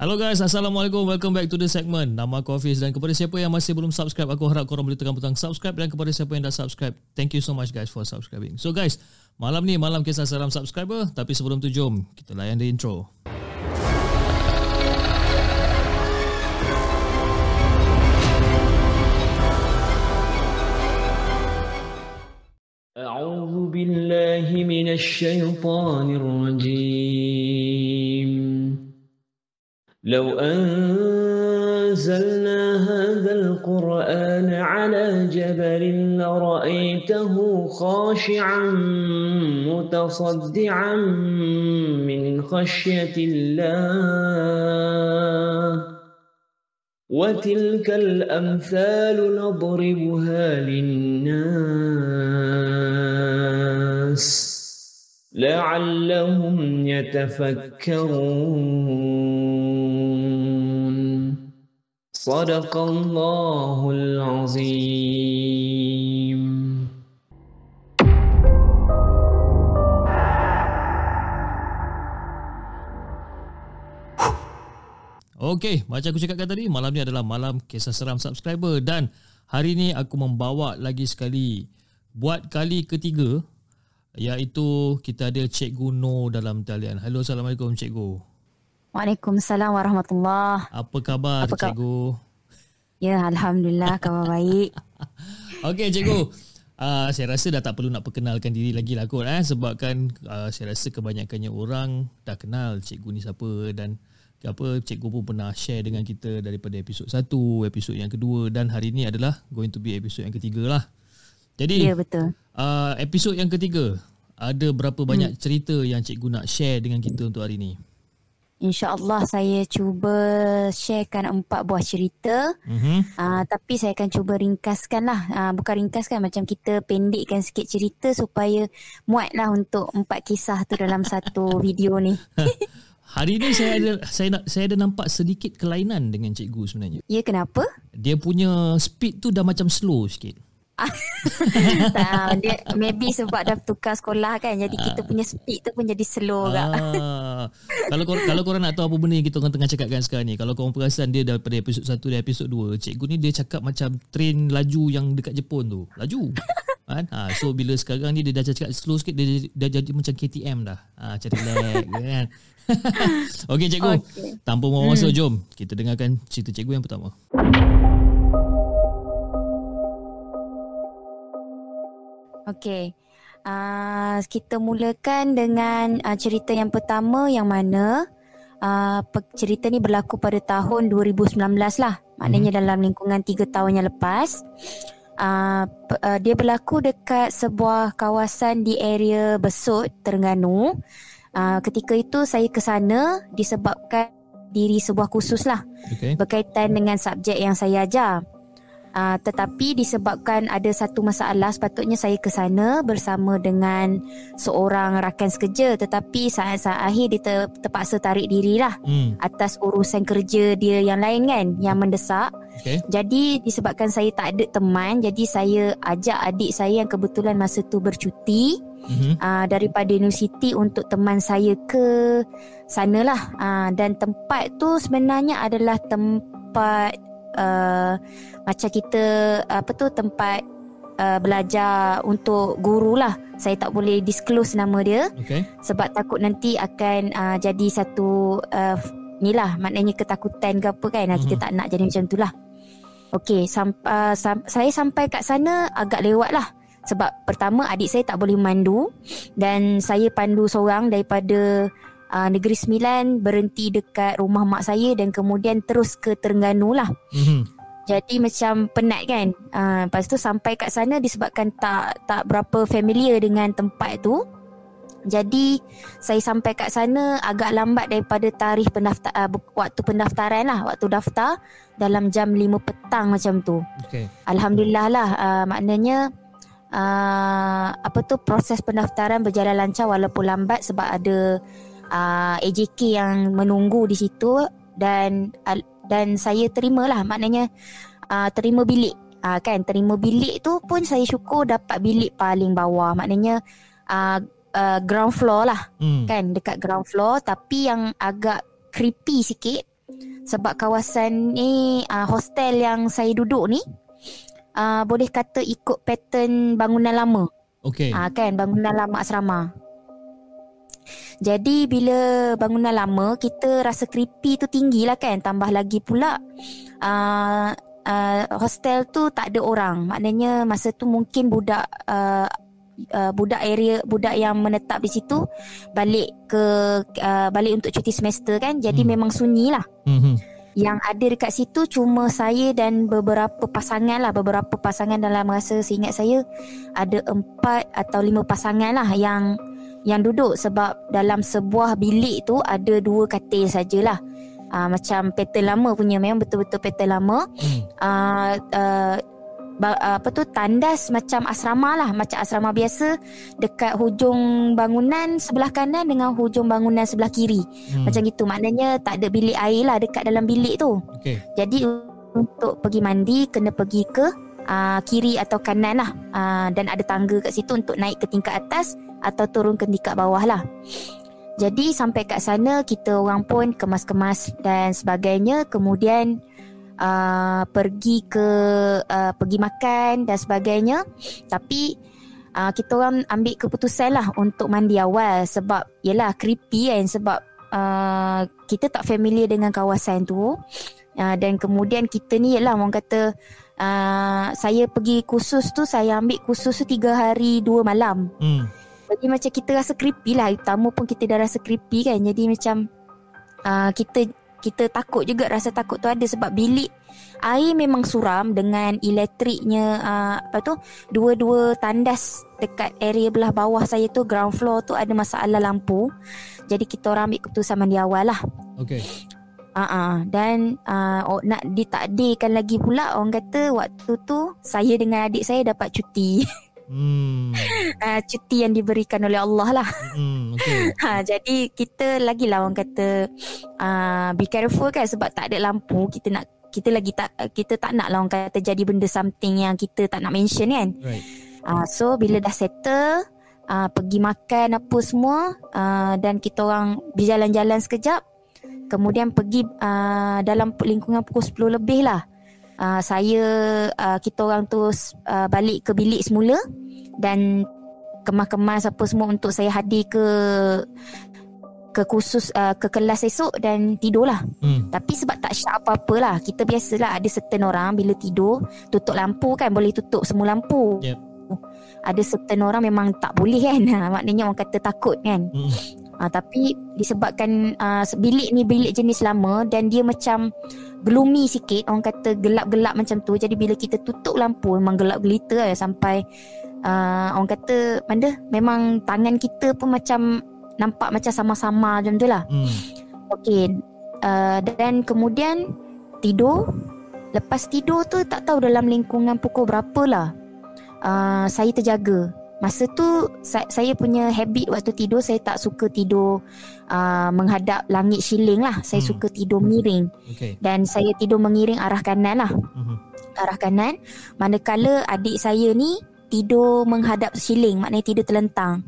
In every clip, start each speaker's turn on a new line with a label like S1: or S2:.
S1: Hello guys, Assalamualaikum. Welcome back to the segment. Nama aku Hafiz dan kepada siapa yang masih belum subscribe, aku harap korang boleh tekan butang subscribe, dan kepada siapa yang dah subscribe, thank you so much guys for subscribing. So guys, malam ni malam kisah seram subscriber, tapi sebelum tu jom kita layan the intro.
S2: أعوذ بالله من الشيطان الرجيم لو أنزلنا هذا القرآن على جبل لرأيته خاشعا متصدعا من خشية الله وتلك الأمثال نضربها للناس لعلهم يتفكرون صدق الله العظيم.
S1: Okey, macam aku cakapkan tadi, malam ni adalah malam kisah seram subscriber dan hari ni aku membawa lagi sekali buat kali ketiga, iaitu kita ada Cikgu Noor dalam talian. Hello, Assalamualaikum Cikgu.
S3: Waalaikumsalam warahmatullahi.
S1: Apa khabar Cikgu?
S3: Ya, Alhamdulillah khabar baik.
S1: Okey Cikgu, saya rasa dah tak perlu nak perkenalkan diri lagi lah kot, sebabkan saya rasa kebanyakannya orang dah kenal Cikgu ni siapa, dan Cikgu pun pernah share dengan kita daripada episod 1, episod yang kedua, dan hari ni adalah going to be episod yang ketiga lah. Jadi,
S3: ya, betul.
S1: Episod yang ketiga, ada berapa banyak cerita yang Cikgu nak share dengan kita untuk hari ni?
S3: InsyaAllah saya cuba sharekan 4 buah cerita. Tapi saya akan cuba ringkaskan lah. Bukan ringkaskan, macam kita pendekkan sikit cerita supaya muat lah untuk 4 kisah tu dalam satu video ni.
S1: Hari ni saya ada nampak sedikit kelainan dengan Cikgu sebenarnya.
S3: Ya, kenapa?
S1: Dia punya speed tu dah macam slow sikit.
S3: Dia maybe sebab dah tukar sekolah kan, jadi kita punya speed tu pun jadi slow kak.
S1: Kalau korang nak tahu apa benda yang kita orang tengah cakapkan sekarang ni, kalau korang perasan dia daripada episod 1 dan episod 2, Cikgu ni dia cakap macam train laju yang dekat Jepun tu. Laju. Kan? So bila sekarang ni dia dah cakap slow sikit, dia jadi macam KTM dah. Macam relax kan. Okey Cikgu, tanpa membuang masa, jom kita dengarkan cerita Cikgu yang pertama.
S3: Okey, kita mulakan dengan cerita yang pertama, yang mana cerita ni berlaku pada tahun 2019 lah. Maknanya dalam lingkungan 3 tahun yang lepas. Dia berlaku dekat sebuah kawasan di area Besut, Terengganu. Ketika itu saya ke sana disebabkan diri sebuah kursus lah, berkaitan dengan subjek yang saya ajar. Tetapi disebabkan ada satu masalah, sepatutnya saya ke sana bersama dengan seorang rakan sekerja, tetapi saat-saat akhir dia terpaksa tarik diri lah atas urusan kerja dia yang lain kan, yang mendesak. Jadi disebabkan saya tak ada teman, jadi saya ajak adik saya yang kebetulan masa tu bercuti daripada universiti untuk teman saya ke sana lah. Dan tempat tu sebenarnya adalah tempat macam kita tempat belajar untuk guru lah. Saya tak boleh disclose nama dia, sebab takut nanti akan jadi satu ni lah, maknanya ketakutan ke apa kan. Kita tak nak jadi macam tu lah. Saya sampai kat sana agak lewat lah, sebab pertama adik saya tak boleh memandu, dan saya pandu seorang daripada Negeri Sembilan, berhenti dekat rumah mak saya dan kemudian terus ke Terengganu lah. Jadi macam penat kan. Lepas tu sampai kat sana disebabkan tak berapa familiar dengan tempat tu. Jadi saya sampai kat sana agak lambat daripada tarikh waktu pendaftaran lah, waktu daftar dalam jam 5 petang macam tu. Alhamdulillah lah, maknanya proses pendaftaran berjalan lancar walaupun lambat, sebab ada AJK yang menunggu di situ, dan saya terimalah, maknanya terima bilik. Terima bilik tu pun saya syukur dapat bilik paling bawah, maknanya ground floor lah. Kan, dekat ground floor. Tapi yang agak creepy sikit, sebab kawasan ni hostel yang saya duduk ni boleh kata ikut pattern bangunan lama.
S1: Okey.
S3: Kan, bangunan lama asrama. Jadi bila bangunan lama, kita rasa creepy tu tinggi lah kan. Tambah lagi pula hostel tu tak ada orang. Maknanya masa tu mungkin budak yang menetap di situ balik untuk cuti semester kan. Jadi memang sunyi lah. Yang ada dekat situ cuma saya dan beberapa pasangan dalam masa seingat saya ada 4 atau 5 pasangan lah yang duduk, sebab dalam sebuah bilik tu ada 2 katil sajalah. Macam pattern lama punya, memang betul-betul pattern lama. Tandas macam asrama lah, macam asrama biasa, dekat hujung bangunan sebelah kanan dengan hujung bangunan sebelah kiri. Macam gitu, maknanya tak ada bilik air lah dekat dalam bilik tu. Jadi untuk pergi mandi kena pergi ke kiri atau kanan lah, dan ada tangga kat situ untuk naik ke tingkat atas atau turun ke tingkat bawah lah. Jadi sampai kat sana kita orang pun kemas-kemas dan sebagainya. Kemudian pergi makan dan sebagainya. Tapi kita orang ambil keputusan lah untuk mandi awal, sebab yelah creepy kan, sebab kita tak familiar dengan kawasan tu. Dan kemudian kita ni yelah orang kata, saya pergi kursus tu, saya ambil kursus tu 3 hari 2 malam. Jadi macam kita rasa creepy lah. Tamu pun kita dah rasa creepy kan. Jadi macam kita takut juga, rasa takut tu ada, sebab bilik air memang suram dengan elektriknya. Dua-dua tandas dekat area belah bawah saya tu, ground floor tu, ada masalah lampu. Jadi kita orang ambil keputusan mandi awal lah. Dan nak ditakdirkan lagi pula, orang kata waktu tu saya dengan adik saya dapat cuti. Cuti yang diberikan oleh Allah lah. Jadi kita lagilah orang kata be careful kan, sebab tak ada lampu. Kita tak nak lah orang kata jadi benda something yang kita tak nak mention kan. So bila dah settle, pergi makan apa semua, dan kita orang berjalan-jalan sekejap. Kemudian pergi dalam lingkungan pukul 10 lebih lah. Kita orang tu balik ke bilik semula dan kemas-kemas apa semua untuk saya hadir ke kursus, ke kelas esok dan tidur lah. Tapi sebab tak syak apa-apa lah, kita biasalah ada certain orang bila tidur tutup lampu kan, boleh tutup semua lampu. Ada certain orang memang tak boleh kan. Maknanya orang kata takut kan. Tapi disebabkan bilik ni bilik jenis lama dan dia macam gloomy sikit, orang kata gelap-gelap macam tu. Jadi bila kita tutup lampu memang gelap gelita lah, sampai orang kata memang tangan kita pun macam nampak macam sama-sama macam tu lah. Dan kemudian tidur. Lepas tidur tu tak tahu dalam lingkungan pukul berapa lah, saya terjaga. Masa tu saya punya habit waktu tidur, saya tak suka tidur menghadap langit siling lah. Saya suka tidur miring. Dan saya tidur mengiring arah kanan lah. Arah kanan. Manakala adik saya ni tidur menghadap siling, maknanya tidur terlentang.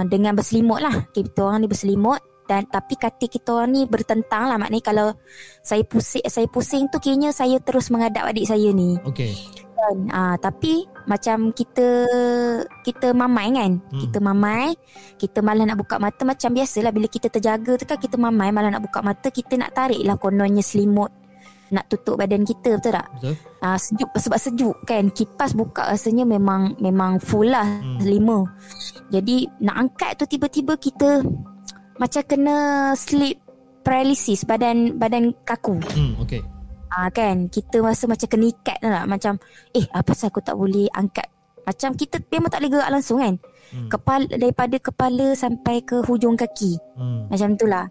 S3: Dengan berselimut lah. Kita orang ni berselimut. Tapi katil kita orang ni bertentang lah. Maknanya kalau saya pusing tu, kiranya saya terus menghadap adik saya ni. Tapi macam kita mamai kan. Kita mamai, kita malah nak buka mata. Macam biasalah bila kita terjaga tu kan, kita mamai malah nak buka mata, kita nak tarik lah kononnya selimut nak tutup badan kita, betul tak? Sejuk, sebab sejuk kan. Kipas buka rasanya memang full lah 5. Jadi nak angkat tu tiba-tiba kita macam kena sleep paralysis, badan kaku. Kan kita rasa macam kena ikat tak? Macam apa pasal aku tak boleh angkat. Macam kita memang tak boleh gerak langsung kan. Daripada kepala sampai ke hujung kaki. Macam tu lah.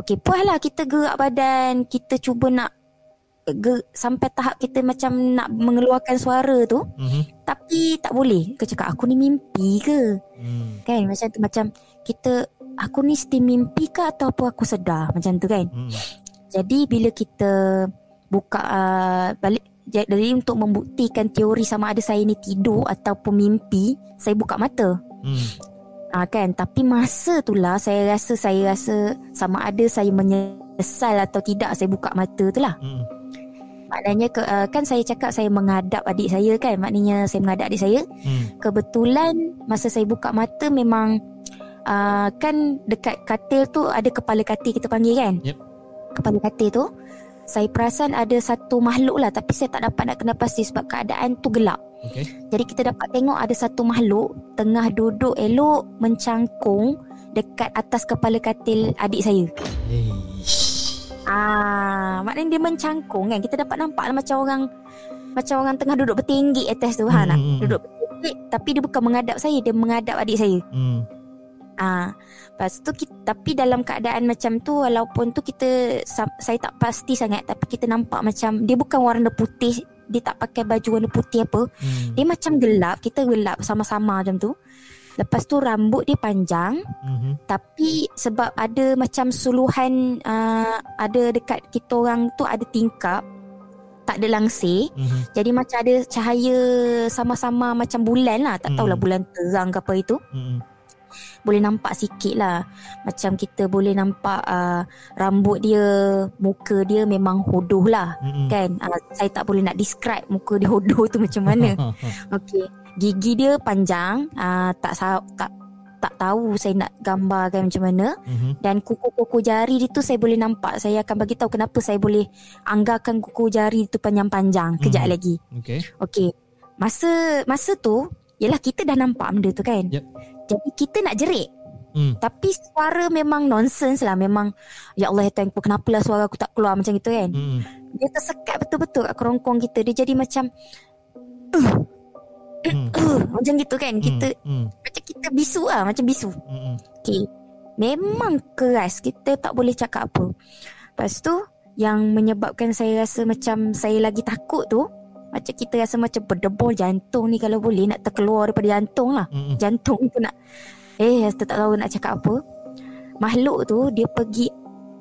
S3: Puas lah kita gerak badan. Kita cuba nak sampai tahap kita macam nak mengeluarkan suara tu. Tapi tak boleh. Kita cakap aku ni mimpi ke? Kan macam tu. Macam kita, aku ni still mimpi ke atau apa aku sedar? Macam tu kan. Jadi bila kita buka balik, jadi untuk membuktikan teori sama ada saya ni tidur ataupun mimpi, saya buka mata. Kan. Tapi masa itulah saya rasa sama ada saya menyesal atau tidak saya buka mata tu lah. Maknanya kan saya cakap saya menghadap adik saya kan. Maknanya saya menghadap adik saya. Kebetulan masa saya buka mata memang kan dekat katil tu ada kepala katil kita panggil kan. Kepala katil tu saya perasan ada satu makhluk lah, tapi saya tak dapat nak kena pasti sebab keadaan tu gelap. Jadi kita dapat tengok ada satu makhluk tengah duduk elok mencangkung dekat atas kepala katil adik saya. Maknanya dia mencangkung kan. Kita dapat nampak lah macam orang tengah duduk bertinggi atas tu. Duduk bertinggi, tapi dia bukan menghadap saya, dia menghadap adik saya. Lepas tu tapi dalam keadaan macam tu, walaupun tu saya tak pasti sangat, tapi kita nampak macam dia bukan warna putih, dia tak pakai baju warna putih apa. Dia macam gelap, kita gelap sama-sama macam tu. Lepas tu rambut dia panjang, tapi sebab ada macam suluhan, ada dekat kita orang tu ada tingkap, tak ada langsir. Jadi macam ada cahaya sama-sama macam bulan lah. Tak tahulah bulan terang ke apa itu. Boleh nampak sikit lah. Macam kita boleh nampak rambut dia, muka dia memang hodoh lah. Kan? Saya tak boleh nak describe muka dia hodoh tu macam mana. Okey. Gigi dia panjang, tak tahu saya nak gambarkan macam mana. Dan kuku-kuku jari dia tu saya boleh nampak. Saya akan bagi tahu kenapa saya boleh anggarkan kuku jari tu panjang-panjang. Kejap lagi. Okey. Masa tu yelah kita dah nampak benda tu kan. Jadi kita nak jerit. Tapi suara memang nonsense lah. Memang ya Allah ya Tuhan, kenapalah suara aku tak keluar macam gitu kan. Dia tersekat betul-betul kat kerongkong kita. Dia jadi macam macam gitu kan. Macam kita bisu lah. Macam bisu. Okay. Memang keras. Kita tak boleh cakap apa. Lepas tu yang menyebabkan saya rasa macam saya lagi takut tu, macam kita rasa macam berdebur jantung ni kalau boleh nak terkeluar daripada jantung lah. Jantung tu nak tak tahu nak cakap apa. Makhluk tu dia pergi.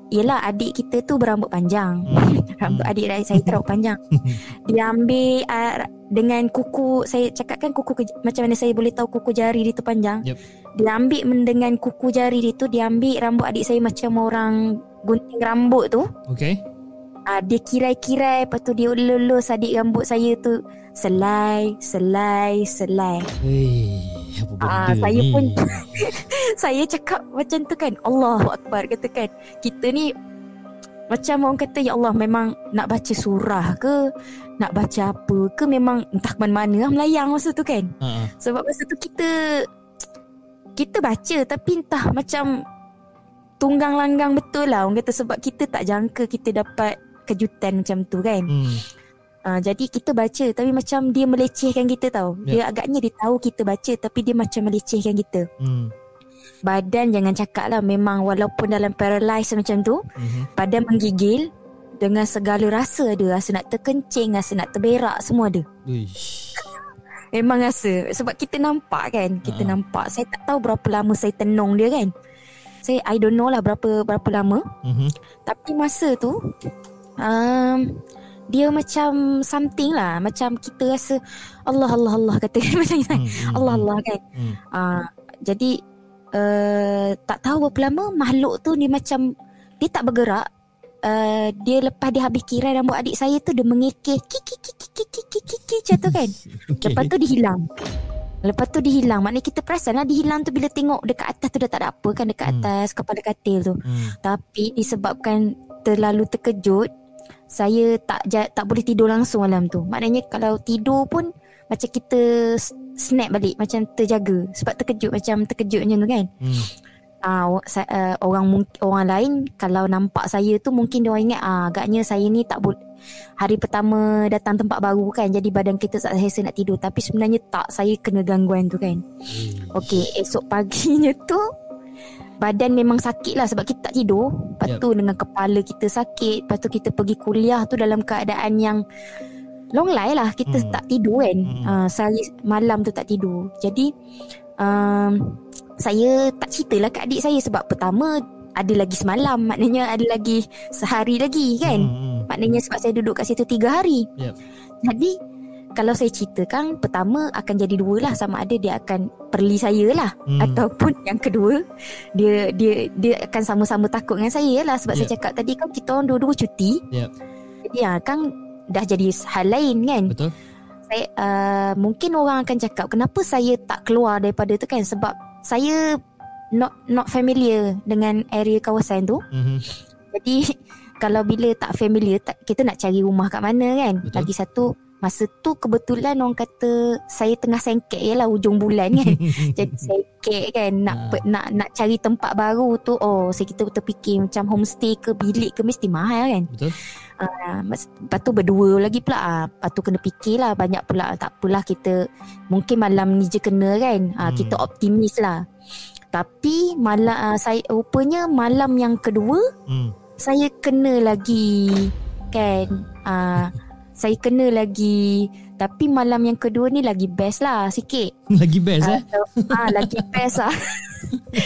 S3: Yelah adik kita tu berambut panjang. Rambut adik saya terlalu panjang. Dia ambil dengan kuku. Saya cakap kan kuku macam mana saya boleh tahu kuku jari dia tu panjang. Dia ambil dengan kuku jari dia tu. Dia ambil rambut adik saya macam orang gunting rambut tu. Dia kirai-kirai. Lepas tu dia lulus adik rambut saya tu. Selai. Saya pun saya cakap macam tu kan. Allahu Akbar kata kan. Kita ni macam orang kata ya Allah, memang nak baca surah ke, nak baca apa ke, memang entah mana-mana lah melayang masa tu kan. Sebab masa tu kita baca tapi entah macam tunggang langgang betul lah orang kata. Sebab kita tak jangka kita dapat kejutan macam tu kan. Jadi kita baca tapi macam dia melecehkan kita tau. Dia agaknya dia tahu kita baca tapi dia macam melecehkan kita. Badan jangan cakap lah. Memang walaupun dalam paralyze macam tu, badan menggigil dengan segala rasa ada. Rasa nak terkencing, rasa nak terberak, semua ada. Memang rasa. Sebab kita nampak kan. Kita nampak. Saya tak tahu berapa lama saya tenung dia kan. I don't know lah berapa lama. Tapi masa tu dia macam something lah. Macam kita rasa Allah kata macam ni. Allah kan. Jadi tak tahu berapa lama makhluk tu dia macam dia tak bergerak. Dia lepas dia habis kirai rambut adik saya tu, dia mengekeh kiki macam tu kan. Lepas tu dia hilang. Maknanya kita perasan lah dia hilang tu bila tengok dekat atas tu dah tak ada apa kan, dekat atas kepala katil tu. Tapi disebabkan terlalu terkejut, saya tak boleh tidur langsung malam tu. Maknanya kalau tidur pun macam kita snap balik, macam terjaga. Sebab terkejut macam tu kan. Orang lain kalau nampak saya tu mungkin dia orang ingat agaknya saya ni tak boleh, hari pertama datang tempat baru kan, jadi badan kita tak rasa nak tidur. Tapi sebenarnya tak, saya kena gangguan tu kan. Okey, esok paginya tu badan memang sakit lah sebab kita tak tidur. Lepas tu dengan kepala kita sakit. Lepas tu kita pergi kuliah tu dalam keadaan yang long lie lah. Kita tak tidur kan. Sehari malam tu tak tidur. Jadi saya tak ceritalah kat adik saya. Sebab pertama ada lagi semalam, maknanya ada lagi sehari lagi kan. Maknanya sebab saya duduk kat situ 3 hari. Jadi kalau saya ceritakan, pertama akan jadi dua lah, sama ada dia akan perli saya lah, ataupun yang kedua dia akan sama-sama takut dengan saya lah. Sebab saya cakap tadi kan kita orang dua-dua cuti. Jadi kan dah jadi hal lain kan.
S1: Betul.
S3: Saya mungkin orang akan cakap kenapa saya tak keluar daripada tu kan, sebab saya not familiar dengan area kawasan tu. Jadi kalau bila tak familiar, kita nak cari rumah kat mana kan. Betul. Lagi satu, masa tu kebetulan orang kata saya tengah sengkek je lah hujung bulan kan. Jadi sengkek kan, nak cari tempat baru tu. Kita terfikir macam homestay ke bilik ke mesti mahal kan.
S1: Betul.
S3: Lepas tu berdua lagi pula. Lepas tu kena fikir lah banyak pula. Tak apalah, kita mungkin malam ni je kena kan. Kita optimis lah. Tapi saya rupanya malam yang kedua saya kena lagi kan. Saya kena lagi. Tapi malam yang kedua ni lagi best lah sikit.
S1: Lagi best
S3: lagi best lah.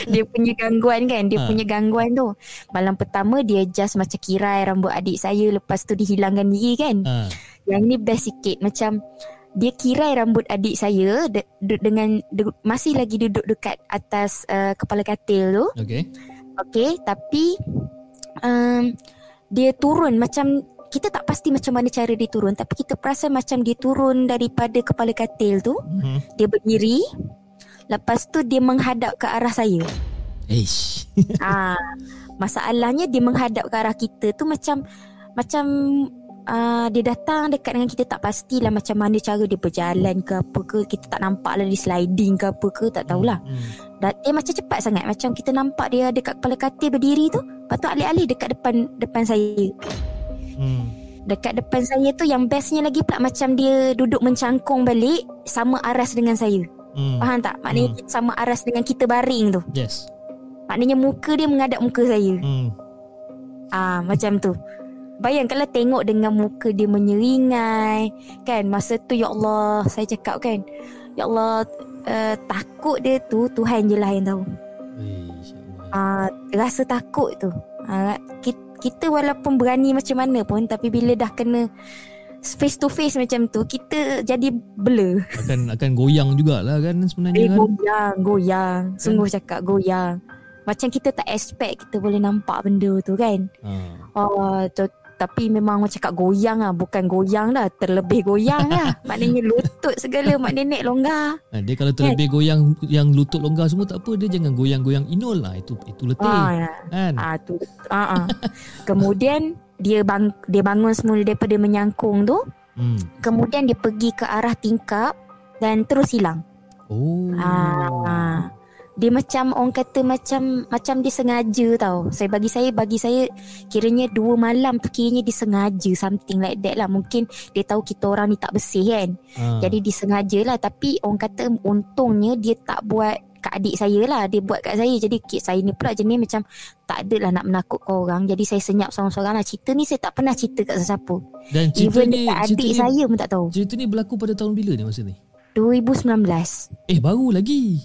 S3: Dia punya gangguan kan. Dia punya gangguan tu, malam pertama dia just macam kirai rambut adik saya, lepas tu dihilangkan diri kan. Yang ni best sikit. Macam dia kirai rambut adik saya masih lagi duduk dekat atas kepala katil tu. Okay, tapi dia turun macam, kita tak pasti macam mana cara dia turun, tapi kita perasan macam dia turun daripada kepala katil tu. Dia berdiri, lepas tu dia menghadap ke arah saya. Masalahnya dia menghadap ke arah kita tu macam dia datang dekat dengan kita, tak pastilah macam mana cara dia berjalan ke apa ke. Kita tak nampak lah dia sliding ke apa ke, tak tahulah. Dia macam cepat sangat. Macam kita nampak dia dekat kepala katil berdiri tu, lepas tu alih-alih dekat depan saya. Dekat depan saya tu yang bestnya lagi pula, macam dia duduk mencangkung balik sama aras dengan saya. Faham tak? Maknanya sama aras dengan kita baring tu.
S1: Yes.
S3: Maknanya muka dia menghadap muka saya. Macam tu. Bayangkanlah tengok dengan muka dia menyeringai kan. Masa tu ya Allah, saya cakap kan, ya Allah, takut dia tu Tuhan je lah yang tahu. Rasa takut tu. Kita walaupun berani macam mana pun, tapi bila dah kena face to face macam tu, kita jadi blur. Akan
S1: goyang jugalah kan sebenarnya kan.
S3: Goyang. Sungguh cakap goyang. Macam kita tak expect kita boleh nampak benda tu kan. Tapi memang macam cakap goyang lah. Bukan goyang dah, terlebih goyang lah. Maknanya lutut segala maknanya nek longgar.
S1: Dia kalau terlebih goyang, yang lutut longgar semua tak apa, dia jangan goyang-goyang inol lah. Itu letih kan. Kemudian dia bangun semula daripada menyangkung tu. Kemudian dia pergi ke arah tingkap dan terus hilang. Dia macam orang kata macam dia sengaja tau. Bagi saya kiranya 2 malam tu kiranya dia sengaja, something like that lah. Mungkin dia tahu kita orang ni tak bersih kan. Jadi dia sengaja lah. Tapi orang kata untungnya dia tak buat kat adik saya lah, dia buat kat saya. Jadi saya ni pula jenis macam tak adalah nak menakutkan orang. Jadi saya senyap seorang-seorang lah. Cerita ni saya tak pernah cerita kat sesiapa. Dan cerita
S3: even
S1: ni,
S3: adik saya pun tak tahu.
S1: Cerita ni berlaku pada tahun bila ni masa ni?
S3: 2019.
S1: Baru lagi.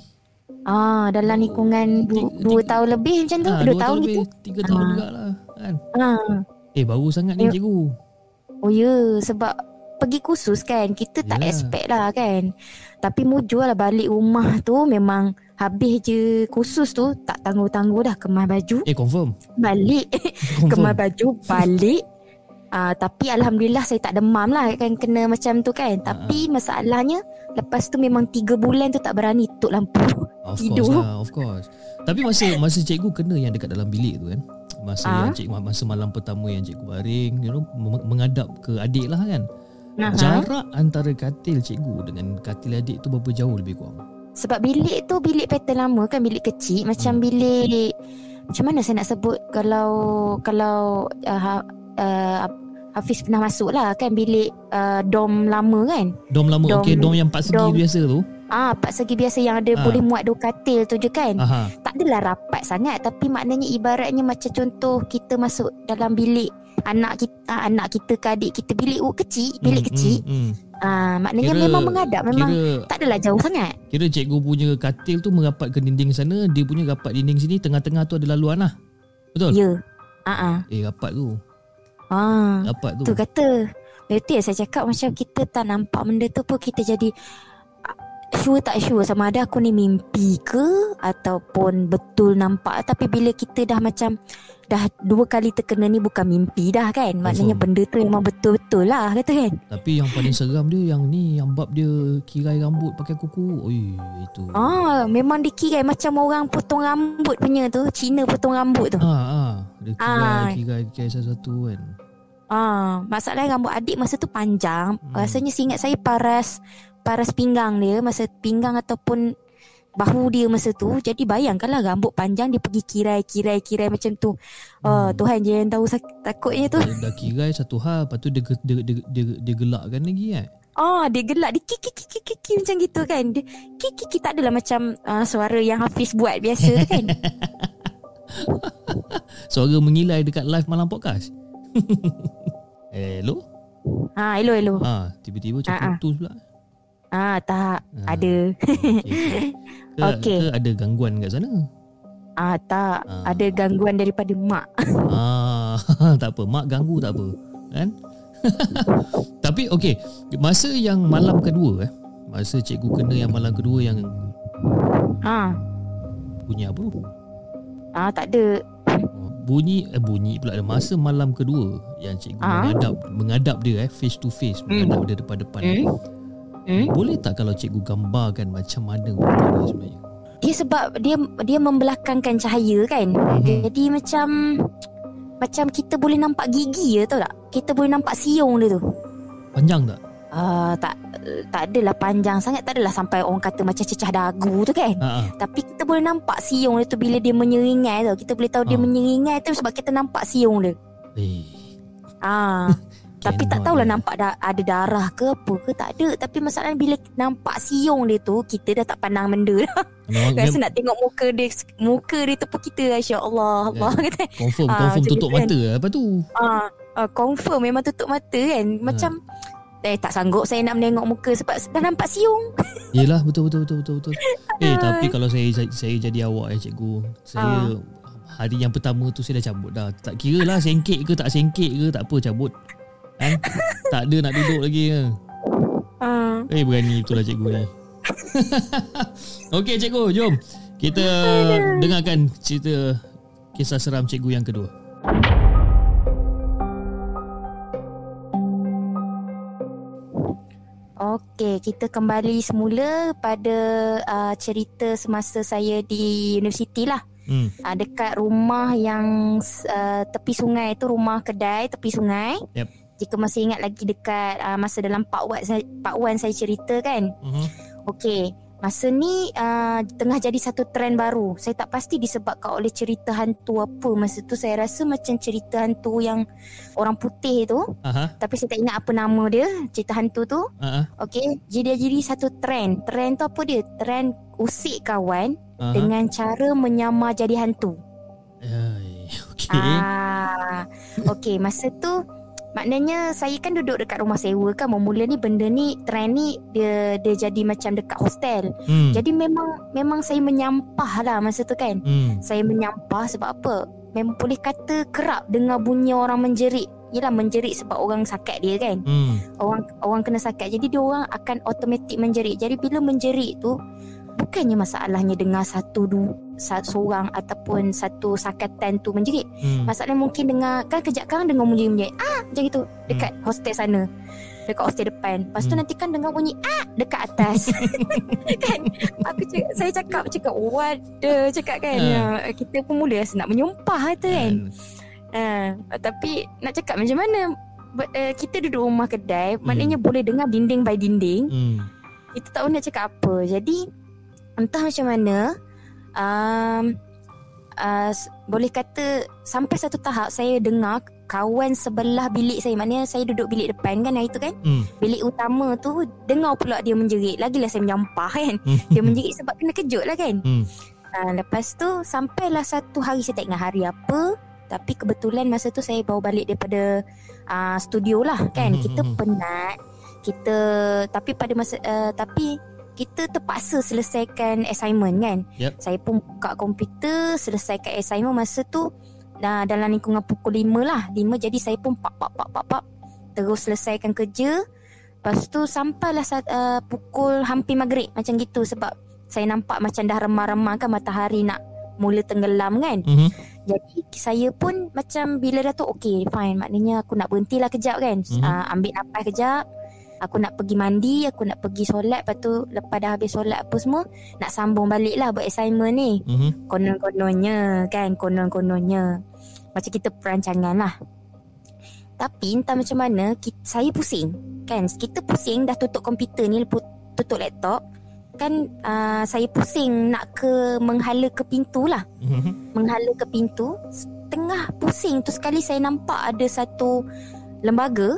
S3: Dalam lingkungan 2 tahun lebih macam tu. 2 tahun
S1: lebih,
S3: gitu.
S1: 3 tahun jugalah kan. Baru sangat ni cikgu.
S3: Oh ya, sebab pergi kursus kan, kita tak expect lah kan. Tapi mujur lah balik rumah tu, memang habis je kursus tu, tak tangguh-tangguh dah kemas baju.
S1: Confirm.
S3: Balik. Kemas baju, balik. Tapi Alhamdulillah saya tak demam lah kan, kena macam tu kan. Tapi masalahnya lepas tu memang 3 bulan tu tak berani tutup lampu.
S1: Of course. Tapi masa cikgu kena yang dekat dalam bilik tu kan, masa malam pertama yang cikgu baring, menghadap ke adik lah kan. Jarak antara katil cikgu dengan katil adik tu berapa jauh lebih kurang? Sebab
S3: bilik tu bilik pattern lama kan, bilik kecil. Macam bilik, macam mana saya nak sebut, kalau Hafiz pernah masuk lah kan, bilik dom lama kan. Dom lama,
S1: dom yang 4 segi biasa tu.
S3: 4 segi biasa yang ada boleh muat 2 katil tu je kan. Tak adalah rapat sangat, tapi maknanya ibaratnya macam contoh kita masuk dalam bilik anak kita ke adik kita, bilik kecil. Maknanya memang menghadap, memang tak adalah jauh sangat.
S1: Kira cikgu punya katil tu merapat ke dinding sana, dia punya rapat dinding sini, tengah-tengah tu ada laluan lah. Betul?
S3: Ya.
S1: Rapat tu.
S3: Rapat tu. Tu kata Itu saya cakap macam kita tak nampak benda tu pun kita jadi sure tak sure sama ada aku ni mimpi ke ataupun betul nampak. Tapi bila kita dah macam dah 2 kali terkena ni bukan mimpi dah kan. Maknanya benda tu memang betul-betul lah kata kan.
S1: Tapi yang paling seram dia yang ni, yang bab dia kirai rambut pakai kuku. Oi, itu.
S3: Memang dikirai macam orang potong rambut punya tu, Cina potong rambut tu.
S1: Dia kirai satu-satu kan.
S3: Masalahnya rambut adik masa tu panjang. Rasanya seingat saya paras pinggang dia, masa pinggang ataupun bahu dia masa tu. Jadi bayangkanlah rambut panjang dia pergi kirai macam tu. Tuhan je yang tahu takutnya tu.
S1: Dah kirai satu hal, lepas tu dia gelakkan lagi kan.
S3: Dia gelak, dia kiki macam gitu kan. Dia kiki tak adalah macam suara yang Hafiz buat biasa tu kan.
S1: Suara mengilai dekat live malam podcast. Hello?
S3: Hello.
S1: Tiba-tiba macam putus pula.
S3: Tak ada.
S1: Ke ada gangguan kat sana?
S3: Tak, ada gangguan daripada mak.
S1: Tak apa, mak ganggu tak apa, kan? Tapi okey, masa yang malam kedua masa cikgu kena yang malam kedua yang bunyi apa tu?
S3: Tak ada.
S1: Bunyi pula. Masa malam kedua yang cikgu menghadap dia face to face, menghadap dia depan-depan. Boleh tak kalau cikgu gambarkan macam mana rupa dia sebenarnya?
S3: Dia sebab dia membelakangkan cahaya kan. Jadi macam kita boleh nampak gigi tahu tak? Kita boleh nampak siung dia tu.
S1: Panjang tak?
S3: Tak adalah panjang sangat, tak adalah sampai orang kata macam cecah dagu tu kan. Tapi kita boleh nampak siung dia tu bila dia menyeringai tau. Kita boleh tahu dia menyeringai tu sebab kita nampak siung dia. Tapi tak tahulah nampak ada darah ke apa ke, tak ada. Tapi masalahnya bila nampak siung dia tu, kita dah tak pandang benda dah. Rasa nak tengok muka dia tu pun kita, insya-Allah Allah kata.
S1: Confirm tutup
S3: kan.
S1: Mata apa tu?
S3: Confirm memang tutup mata kan. Macam tak sanggup saya nak menengok muka sebab dah nampak siung.
S1: Yelah, betul. Tapi kalau saya jadi awak cikgu, saya hari yang pertama tu saya dah cabut dah. Tak kira lah sengkit ke tak sengkit ke, tak apa, cabut. Tak ada nak duduk lagi ke. Berani betul lah cikgu ni. Okey cikgu, jom kita dengarkan cerita kisah seram cikgu yang kedua.
S3: Okey, kita kembali semula pada cerita semasa saya di universiti lah. Dekat rumah yang tepi sungai tu, rumah kedai tepi sungai. Jika masih ingat lagi dekat masa dalam Pak Wan saya cerita kan. Okey, masa ni tengah jadi satu trend baru. Saya tak pasti disebabkan oleh cerita hantu apa. Masa tu saya rasa macam cerita hantu yang orang putih tu. Tapi saya tak ingat apa nama dia, cerita hantu tu. Okey, jadi satu trend. Trend tu apa dia? Trend usik kawan dengan cara menyamar jadi hantu. Okey, masa tu maknanya saya kan duduk dekat rumah sewa kan. Mula ni benda ni, trend ni dia jadi macam dekat hostel. Jadi memang saya menyampah lah masa tu kan. Saya menyampah sebab apa? Memang boleh kata kerap dengar bunyi orang menjerit. Yelah, menjerit sebab orang sakat dia kan. Orang kena sakat, jadi dia orang akan automatik menjerit. Jadi bila menjerit tu, bukannya masalahnya dengar seorang ataupun satu sakatan tu menjerit. Masalahnya mungkin dengar kan, kejap kan dengar menjerit macam gitu dekat hostel sana, dekat hostel depan. Lepas tu nanti kan dengar bunyi dekat atas. Kan saya cakap waduh, cakap kan kita pun mula rasa nak menyumpah tu kan. Tapi nak cakap macam mana, kita duduk rumah kedai, maknanya boleh dengar dinding by dinding. Kita tak tahu nak cakap apa. Jadi entah macam mana, boleh kata sampai satu tahap saya dengar kawan sebelah bilik saya, maknanya saya duduk bilik depan kan hari tu kan. Bilik utama tu dengar pula dia menjerit. Lagilah saya menyampah kan. Dia menjerit sebab kena kejut lah kan. Lepas tu sampailah satu hari, saya tak ingat hari apa, tapi kebetulan masa tu saya bawa balik daripada studio lah kan. Kita penat, tapi pada masa kita terpaksa selesaikan assignment kan. Saya pun buka komputer, selesaikan assignment masa tu dalam lingkungan pukul 5 lah. 5, jadi saya pun pap terus selesaikan kerja. Lepas tu sampailah pukul hampir maghrib macam gitu, sebab saya nampak macam dah remah-remah kan, matahari nak mula tenggelam kan. Jadi saya pun macam bila dah tu okay fine, maknanya aku nak berhentilah kejap kan. Ambil nafas kejap, aku nak pergi mandi, aku nak pergi solat. Lepas tu lepas dah habis solat apa semua, nak sambung balik lah buat assignment ni. Konon-kononnya kan, konon-kononnya macam kita perancangan lah. Tapi entah macam mana saya pusing kan. Kita pusing dah tutup komputer ni, tutup laptop kan. Saya pusing nak menghala ke pintu lah. Menghala ke pintu, tengah pusing tu sekali saya nampak ada satu lembaga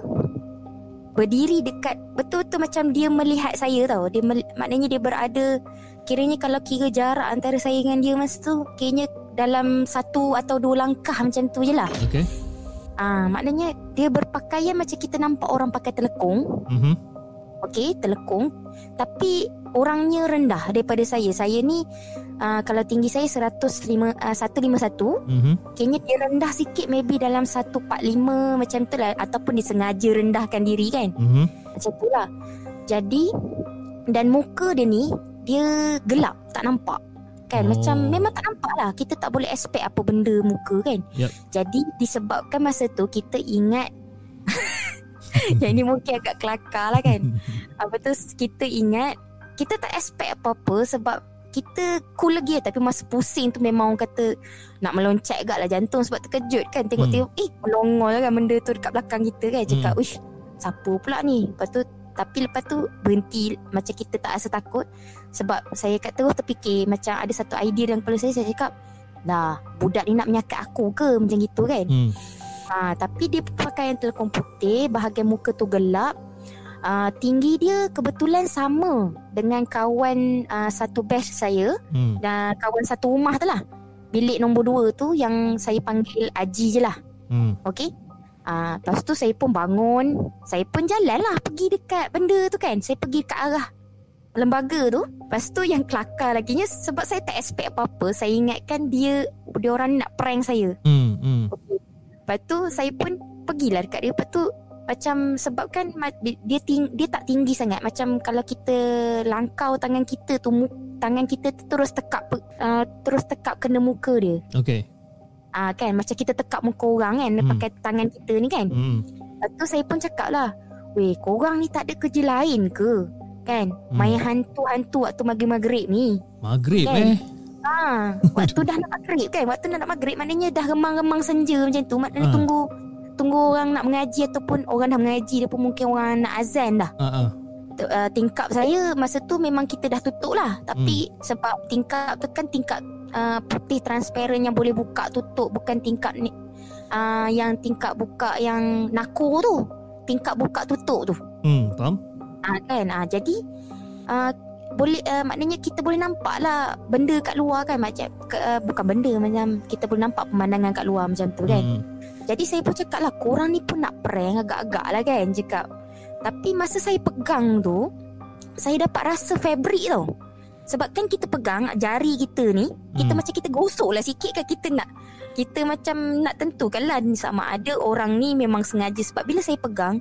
S3: berdiri dekat, betul-betul macam dia melihat saya tau. Maknanya dia berada, kiranya kalau kira jarak antara saya dengan dia masa tu, kiranya dalam 1 atau 2 langkah macam tu je lah.
S1: Okay.
S3: Maknanya dia berpakaian macam kita nampak orang pakai telekung. Okey, telekung. Tapi orangnya rendah daripada saya. Saya ni kalau tinggi saya 151. Kayaknya dia rendah sikit, maybe dalam 145 macam tu lah. Ataupun dia sengaja rendahkan diri kan. Macam tu lah. Jadi, dan muka dia ni, dia gelap, tak nampak kan. Macam memang tak nampak lah. Kita tak boleh expect apa benda muka kan. Jadi disebabkan masa tu kita ingat yang ni mungkin agak kelakar lah kan. Apa tu, kita ingat, kita tak expect apa-apa sebab kita cool lagi. Tapi masa pusing tu memang orang kata nak meloncat agak lah jantung sebab terkejut kan. Tengok-tengok melongol lah kan benda tu dekat belakang kita kan. Cakap uish, siapa pula ni. Tapi lepas tu berhenti, macam kita tak rasa takut. Sebab saya kat terus terfikir, macam ada satu idea dalam kepala saya. Saya cakap, dah budak ni nak menyakat aku ke, macam gitu kan. Tapi dia pakai yang telekung putih, bahagian muka tu gelap. Tinggi dia kebetulan sama dengan kawan satu batch saya, dan kawan satu rumah tu lah. Bilik nombor 2 tu yang saya panggil Aji je lah. Okay. Lepas tu saya pun bangun, saya pun jalan lah pergi dekat benda tu kan. Saya pergi ke arah lembaga tu. Lepas tu yang kelakar laginya, sebab saya tak expect apa-apa, saya ingatkan dia orang nak prank saya. Okay. Lepas tu saya pun pergilah dekat dia. Lepas tu macam, sebab kan dia tak tinggi sangat. Macam kalau kita langkau tangan kita tu, tangan kita tu terus tekap kena muka dia. Okay. Kan macam kita tekap muka orang kan, pakai tangan kita ni kan. Lepas tu saya pun cakap lah, weh, korang ni tak ada kerja lain ke kan? Main hantu-hantu waktu maghrib-maghrib ni. Maghrib kan? Waktu dah nak maghrib kan. Waktu dah nak maghrib maknanya dah remang-remang senja macam tu. Maknanya tunggu orang nak mengaji, ataupun orang dah mengaji, dia pun mungkin orang nak azan dah. Tingkap saya masa tu memang kita dah tutup lah. Tapi sebab tingkap tu kan tingkap putih transparent yang boleh buka tutup, bukan tingkap ni yang tingkap buka yang nakur tu, tingkap buka tutup tu. Faham? Kan. Jadi boleh maknanya kita boleh nampak lah benda kat luar kan. Macam bukan benda, macam kita boleh nampak pemandangan kat luar macam tu kan. Jadi saya pun cakap lah, korang ni pun nak prank agak-agak lah kan, cakap. Tapi masa saya pegang tu, saya dapat rasa fabric tau. Sebab kan kita pegang jari kita ni, kita macam kita gosok lah sikit kan. Kita macam nak tentukan lah sama ada orang ni memang sengaja. Sebab bila saya pegang,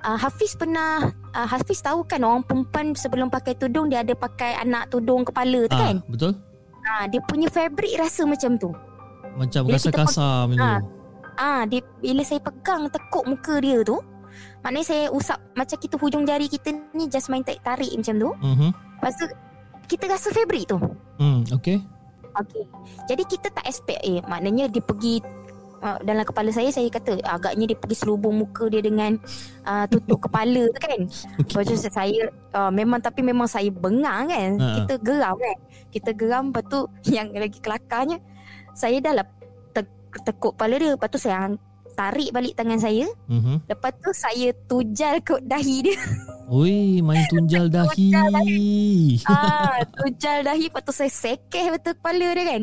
S3: Hafiz tahu kan orang perempuan sebelum pakai tudung dia ada pakai anak tudung kepala tu kan. Betul. Dia punya fabric rasa macam tu. Macam bila rasa kasar macam tu. Bila saya pegang tekuk muka dia tu, maknanya saya usap macam kita hujung jari kita ni just main tarik macam tu. Lepas tu kita rasa fabric tu. Okay. Jadi kita tak expect maknanya dia pergi dalam kepala saya kata agaknya dia pergi selubung muka dia dengan tutup kepala tu kan. Lepas tu saya memang saya bengang kan. Kita geram kan. Lepas tu yang lagi kelakarnya, saya dah lah tekuk kepala dia. Lepas tu saya tarik balik tangan saya. Lepas tu saya tujal kot dahi dia. Ui, main tunjal dahi. Tujal dahi. Lepas tu saya sekeh betul kepala dia kan.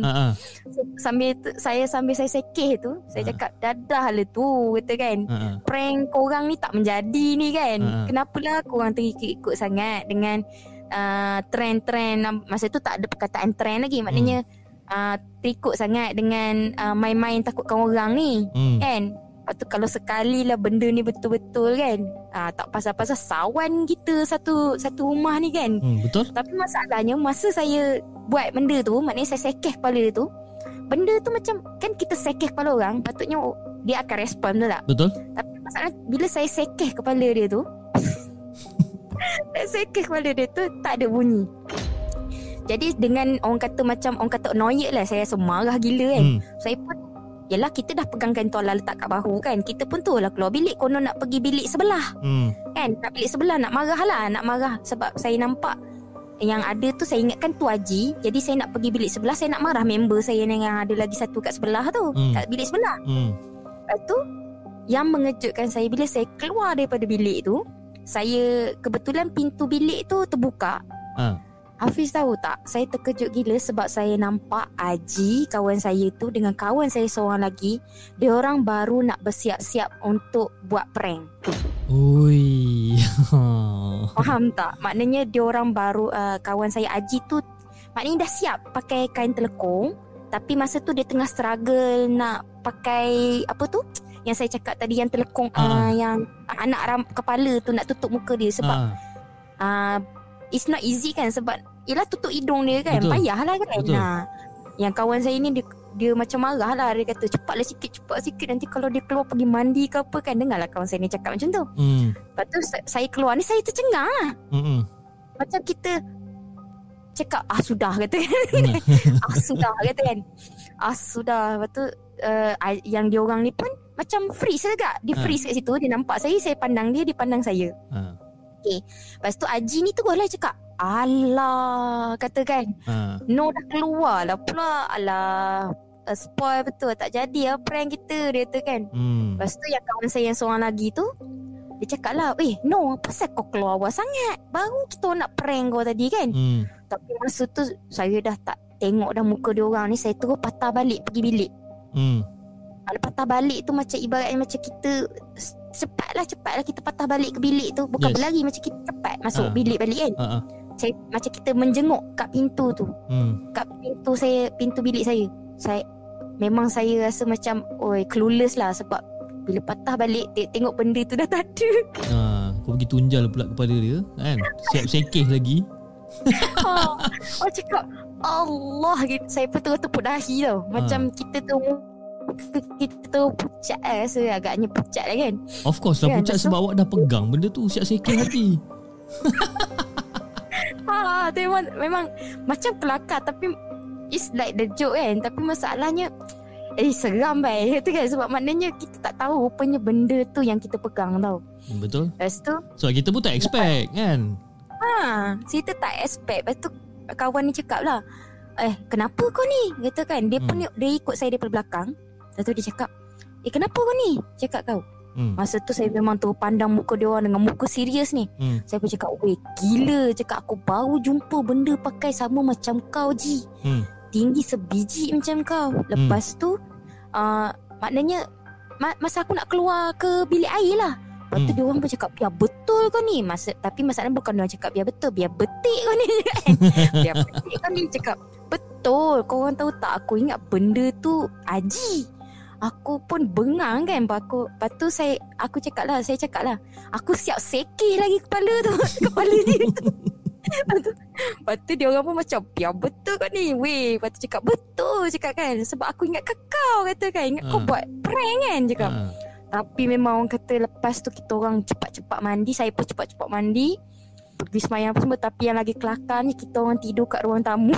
S3: Sambil saya sekeh tu, saya cakap dadah lah tu, kata kan. Prank korang ni tak menjadi ni kan. Kenapalah korang terikut sangat dengan trend-trend. Masa tu tak ada perkataan trend lagi. Maknanya terikut sangat dengan main-main takutkan orang ni kan. Lepas tu kalau sekali lah benda ni betul-betul kan, tak pasal-pasal sawan kita satu rumah ni kan.
S1: Betul.
S3: Tapi masalahnya masa saya buat benda tu, maknanya saya sekeh kepala dia tu, benda tu macam kan kita sekeh kepala orang, patutnya dia akan respon, betul tak?
S1: Betul.
S3: Tapi masalahnya bila saya sekeh kepala dia tu saya sekeh kepala dia tu, tak ada bunyi. Jadi dengan orang kata annoyed lah, saya rasa marah gila kan. Saya pun, yelah kita dah pegangkan tuala letak kat bahu kan, kita pun tu lah keluar bilik, konon nak pergi bilik sebelah kan, nak bilik sebelah, nak marah sebab saya nampak yang ada tu, saya ingatkan tu Haji. Jadi saya nak pergi bilik sebelah, saya nak marah member saya yang ada lagi satu kat sebelah tu, kat bilik sebelah. Lepas tu yang mengejutkan saya, bila saya keluar daripada bilik tu, saya kebetulan pintu bilik tu terbuka. Hafiz tahu tak, saya terkejut gila sebab saya nampak Haji, kawan saya tu, dengan kawan saya seorang lagi, dia orang baru nak bersiap-siap untuk buat prank.
S1: Ui.
S3: Faham tak? Maknanya dia orang baru, kawan saya Haji tu maknanya dah siap pakai kain telekung, tapi masa tu dia tengah struggle nak pakai apa tu yang saya cakap tadi, yang telekung, yang anak kepala tu, nak tutup muka dia sebab it's not easy kan, sebab yelah tutup hidung dia kan. Betul. Payah lah kan. Yang kawan saya ni dia macam marah lah. Dia kata cepat sikit, nanti kalau dia keluar pergi mandi ke apa kan. Dengarlah kawan saya ni cakap macam tu. Lepas tu saya keluar ni, saya tercengang lah. Macam kita cakap sudah kata kan. Sudah kata kan. Sudah. Lepas tu yang dia orang ni pun macam freeze juga. Dia freeze kat situ. Dia nampak saya pandang dia pandang saya. Okay. Lepas tu Haji ni terus lah cakap, alah, kata kan, no dah keluar lah pula, alah, spoil betul, tak jadi lah prank kita, dia kata kan. Lepas tu yang kawan saya yang seorang lagi tu, dia cakap lah, no, pasal kau keluar awal sangat, baru kita nak prank kau tadi kan. Tapi masa tu saya dah tak tengok dah muka dia orang ni, saya terus patah balik pergi bilik. Kalau patah balik tu macam ibaratnya macam kita cepatlah kita patah balik ke bilik tu, bukan berlari, macam kita cepat masuk bilik balik kan. Saya macam kita menjenguk kat pintu tu, kat pintu bilik saya memang saya rasa macam clueless lah, sebab bila patah balik tengok benda tu dah tak ada.
S1: Kau pergi tunjal pula kepada dia kan, siap sekeh lagi.
S3: Cakap Allah gitu. Saya pun tepuk dahi tau. Macam kita tu pucat rasa agaknya pucat lah kan.
S1: Of course lah pucat sebab awak dah pegang benda tu, siap sekeh hati.
S3: Memang macam kelakar, tapi it's like the joke kan. Tapi masalahnya seram baik tu kan, sebab maknanya kita tak tahu rupanya benda tu yang kita pegang tau. Betul. Lepas tu
S1: so kita pun tak expect kan.
S3: Kita tak expect. Lepas tu kawan ni cakap lah, kenapa kau ni? Kata kan, dia pun dia ikut saya daripada belakang. Lepas tu dia cakap, kenapa kau ni? Cakap kau. Masa tu saya memang tu pandang muka dia orang dengan muka serius ni. Saya pun cakap, gila. Cakap aku baru jumpa benda pakai sama macam kau Ji. Tinggi sebiji macam kau. Lepas tu maknanya masa aku nak keluar ke bilik air lah, lepas tu dia orang pun cakap, biar betul kau ni. Tapi masalahnya bukan dia orang cakap biar betul, biar betik kau ni kan. Biar betik kau ni. Cakap betul. Kau orang tahu tak, aku ingat benda tu Haji. Aku pun bengang kan. Lepas tu aku cakap lah, aku siap sekeh lagi kepala tu. Kepala dia tu. Lepas tu dia orang pun macam, biar betul kau ni. Lepas tu cakap betul, cakap kan, sebab aku ingat kau kata kan, ingat kau buat prank kan, cakap. Tapi memang orang kata lepas tu kita orang cepat-cepat mandi. Saya pun cepat-cepat mandi, pergi semayang apa semua. Tapi yang lagi kelakar ni, kita orang tidur kat ruang tamu.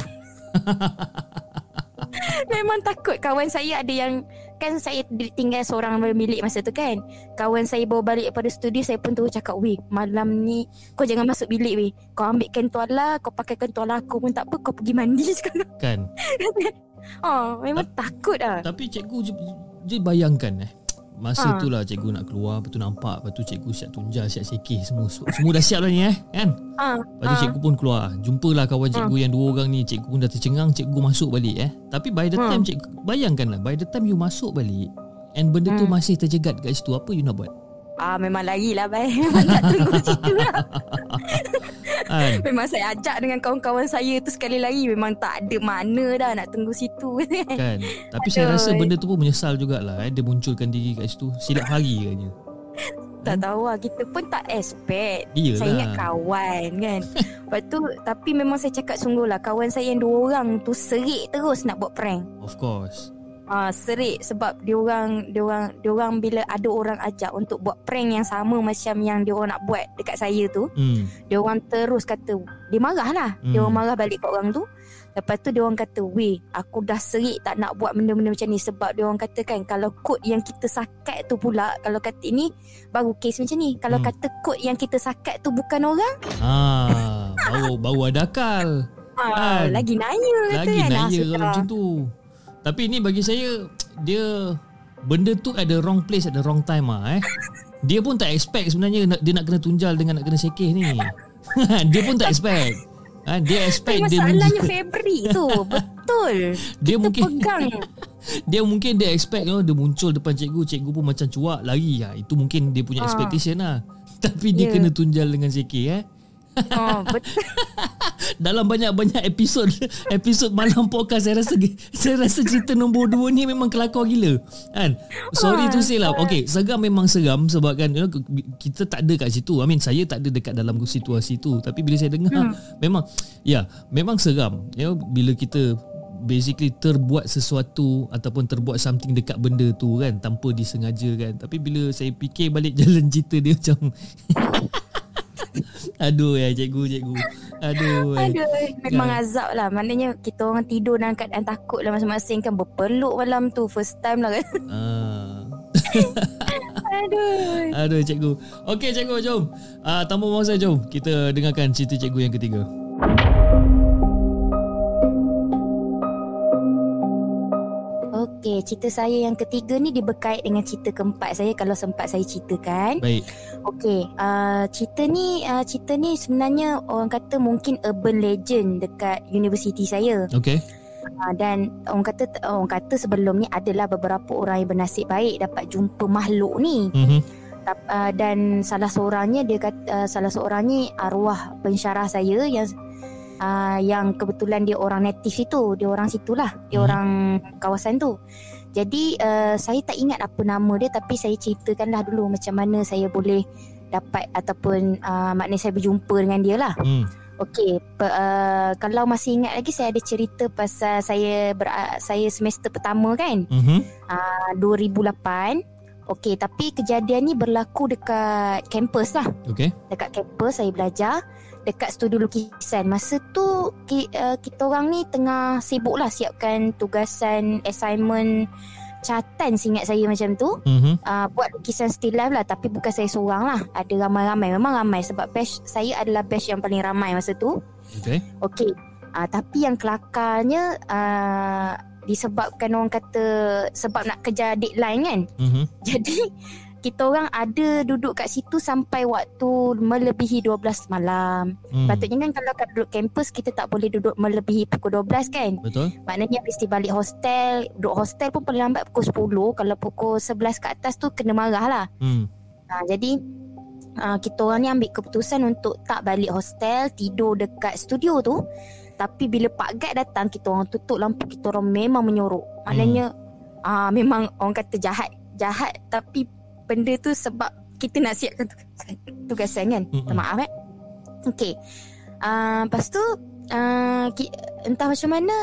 S3: Memang takut. Kawan saya ada yang, kan saya tinggal seorang bilik masa tu kan. Kawan saya bawa balik daripada studio, saya pun terus cakap, malam ni kau jangan masuk bilik kau ambilkan tuala, kau pakaikan tuala aku pun tak apa, kau pergi mandi sekarang kan. Memang takut lah.
S1: Tapi cikgu je bayangkan masa tu lah cikgu nak keluar, lepas tu nampak, lepas tu cikgu siap tunjal, siap sekeh, semua dah siap dah ni kan. Lepas tu cikgu pun keluar, jumpalah kawan cikgu yang dua orang ni. Cikgu pun dah tercengang, cikgu masuk balik Tapi by the time cikgu, bayangkanlah, by the time you masuk balik and benda tu masih terjegat kat situ, apa you nak buat?
S3: Memang lari lah baik. Memang tak tunggu situ lah.
S1: Kan?
S3: Memang saya ajak dengan kawan-kawan saya tu sekali lagi memang tak ada mana dah nak tunggu situ
S1: Kan. Tapi saya rasa benda tu pun menyesal jugalah dia munculkan diri kat situ silap hari katanya.
S3: Tak tahu lah, kita pun tak expect.
S1: Iyalah.
S3: Saya ingat kawan kan. Lepas tu, tapi memang saya cakap sungguh lah, kawan saya yang 2 orang tu serik terus nak buat prank.
S1: Of course.
S3: Serik sebab dia orang bila ada orang ajak untuk buat prank yang sama macam yang dia orang nak buat dekat saya tu, dia orang terus kata, dia marah lah. Dia orang marah balik kat orang tu. Lepas tu dia orang kata, weh, aku dah serik tak nak buat benda-benda macam ni. Sebab dia orang kata kan, kalau kod yang kita sakat tu pula, kalau kata ini baru kes macam ni, kalau kata kod yang kita sakat tu bukan orang,
S1: baru ada akal.
S3: lagi naya kata
S1: Lagi
S3: kan.
S1: naya kalau macam tu. Tapi ni bagi saya, dia benda tu at the wrong place at the wrong time Dia pun tak expect sebenarnya dia nak kena tunjal dengan nak kena sekeh ni. Dia pun tak expect. Dia expect dia
S3: masalahnya Februari tu. Betul.
S1: Dia
S3: kita
S1: mungkin
S3: pegang.
S1: dia expect dia muncul depan cikgu pun macam cuak lari. Itu mungkin dia punya expectation lah. Tapi dia kena tunjal dengan sekeh
S3: Betul.
S1: Dalam banyak-banyak episod malam podcast saya rasa cerita nombor 2 ni memang kelakar gila kan. Sorry to say lah. Okay, seram memang seram sebab kan kita tak ada kat situ. Saya tak ada dekat dalam situasi tu. Tapi bila saya dengar memang seram bila kita basically terbuat sesuatu ataupun terbuat something dekat benda tu kan tanpa disengaja kan. Tapi bila saya fikir balik jalan cerita dia macam Aduh cikgu. Aduh.
S3: Memang azab lah. Maknanya kita orang tidur dalam keadaan takut lah masing-masing kan. Berpeluk malam tu. First time lah kan.
S1: Aduh cikgu. Okey cikgu, jom. Tanpa masa, jom kita dengarkan cerita cikgu yang ketiga.
S3: Okey, cerita saya yang ketiga ni dia berkait dengan cerita keempat saya kalau sempat saya ceritakan.
S1: Baik.
S3: Okey, cerita ni sebenarnya orang kata mungkin urban legend dekat universiti saya.
S1: Okey.
S3: Dan orang kata sebelum ni adalah beberapa orang yang bernasib baik dapat jumpa makhluk ni. Dan salah seorangnya arwah pensyarah saya yang kebetulan dia orang native itu, dia orang situlah, dia orang kawasan tu. Jadi saya tak ingat apa nama dia, tapi saya ceritakanlah dulu macam mana saya boleh dapat ataupun maknanya saya berjumpa dengan dia lah. Okey, kalau masih ingat lagi, saya ada cerita pasal saya semester pertama kan, 2008. Okey, tapi kejadian ni berlaku dekat kampus lah.
S1: Okey.
S3: Dekat kampus saya belajar dekat studio lukisan. Masa tu kita orang ni tengah sibuk lah siapkan tugasan assignment catatan, seingat saya macam tu. Buat lukisan still life lah. Tapi bukan saya seorang lah, ada ramai-ramai. Memang ramai sebab batch saya adalah batch yang paling ramai masa tu. Okey. Tapi yang kelakarnya disebabkan orang kata sebab nak kejar deadline kan. Jadi kita orang ada duduk kat situ sampai waktu melebihi 12 malam. Patutnya kan kalau kat duduk kampus kita tak boleh duduk melebihi pukul 12 kan.
S1: Betul.
S3: Maknanya mesti balik hostel. Duduk hostel pun paling lambat pukul 10. Kalau pukul 11 ke atas tu kena marah lah. Jadi kita orang ni ambil keputusan untuk tak balik hostel, tidur dekat studio tu. Tapi bila Pak Guide datang, kita orang tutup lampu, kita orang memang menyorok. Maknanya memang orang kata jahat. Tapi benda tu sebab kita nak siapkan tugasan kan. Maaf Okey. Lepas tu entah macam mana,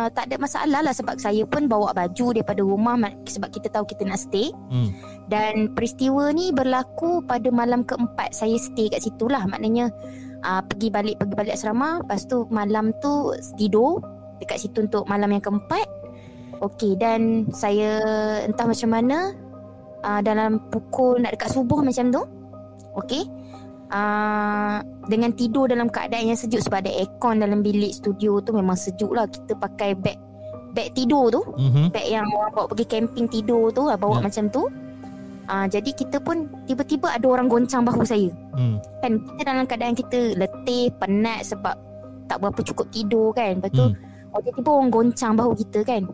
S3: tak ada masalah lah sebab saya pun bawa baju daripada rumah sebab kita tahu kita nak stay. Dan peristiwa ni berlaku pada malam keempat saya stay kat situ lah. Maknanya pergi balik asrama. Lepas tu malam tu tidur dekat situ untuk malam yang keempat. Okey, dan saya entah macam mana dalam pukul nak dekat subuh macam tu. Okey. Dengan tidur dalam keadaan yang sejuk sebab ada aircon dalam bilik studio tu, memang sejuk lah. Kita pakai beg tidur tu, beg yang orang bawa pergi camping tidur tu, bawa macam tu. Jadi kita pun tiba-tiba ada orang goncang bahu saya. Kan kita dalam keadaan kita letih, penat sebab tak berapa cukup tidur kan. Lepas tu tiba-tiba orang goncang bahu kita kan.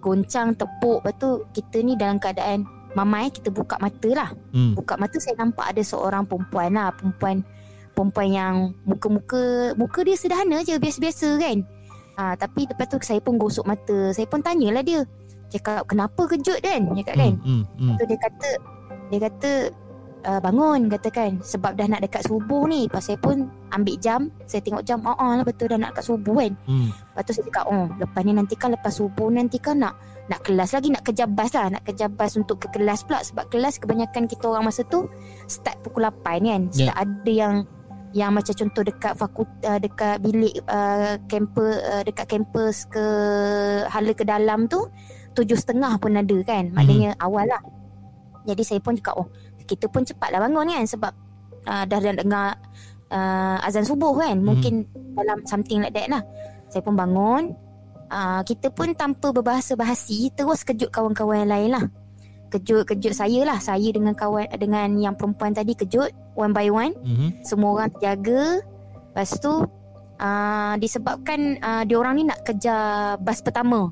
S3: Goncang, tepuk. Lepas tu kita ni dalam keadaan mamai, kita buka mata lah. Buka mata saya nampak ada seorang perempuan lah. Perempuan perempuan yang muka dia sederhana je, biasa-biasa kan. Tapi lepas tu saya pun gosok mata. Saya pun tanyalah dia. Cakap kenapa kejut kan? Cakap kan. Lepas tu dia kata bangun, katakan sebab dah nak dekat subuh ni. Lepas saya pun ambil jam, saya tengok jam, lah betul dah nak dekat subuh kan. Lepas tu saya cakap lepas ni nanti kan, lepas subuh nanti kan nak kelas lagi, nak kejar bas lah, nak kejar bas untuk ke kelas pula. Sebab kelas kebanyakan kita orang masa tu start pukul 8 kan. Start ada yang macam contoh dekat dekat bilik dekat kampus ke hala ke dalam tu 7.30 pun ada kan. Maknanya awal lah. Jadi saya pun cakap kita pun cepatlah bangun kan, sebab dah dengar azan subuh kan. Mungkin dalam something like that lah. Saya pun bangun. Kita pun tanpa berbahasa basi terus kejut kawan-kawan yang lain lah. Kejut saya lah. Saya dengan yang perempuan tadi kejut one by one. Semua orang terjaga. Lepas tu disebabkan diorang ni nak kejar bas pertama.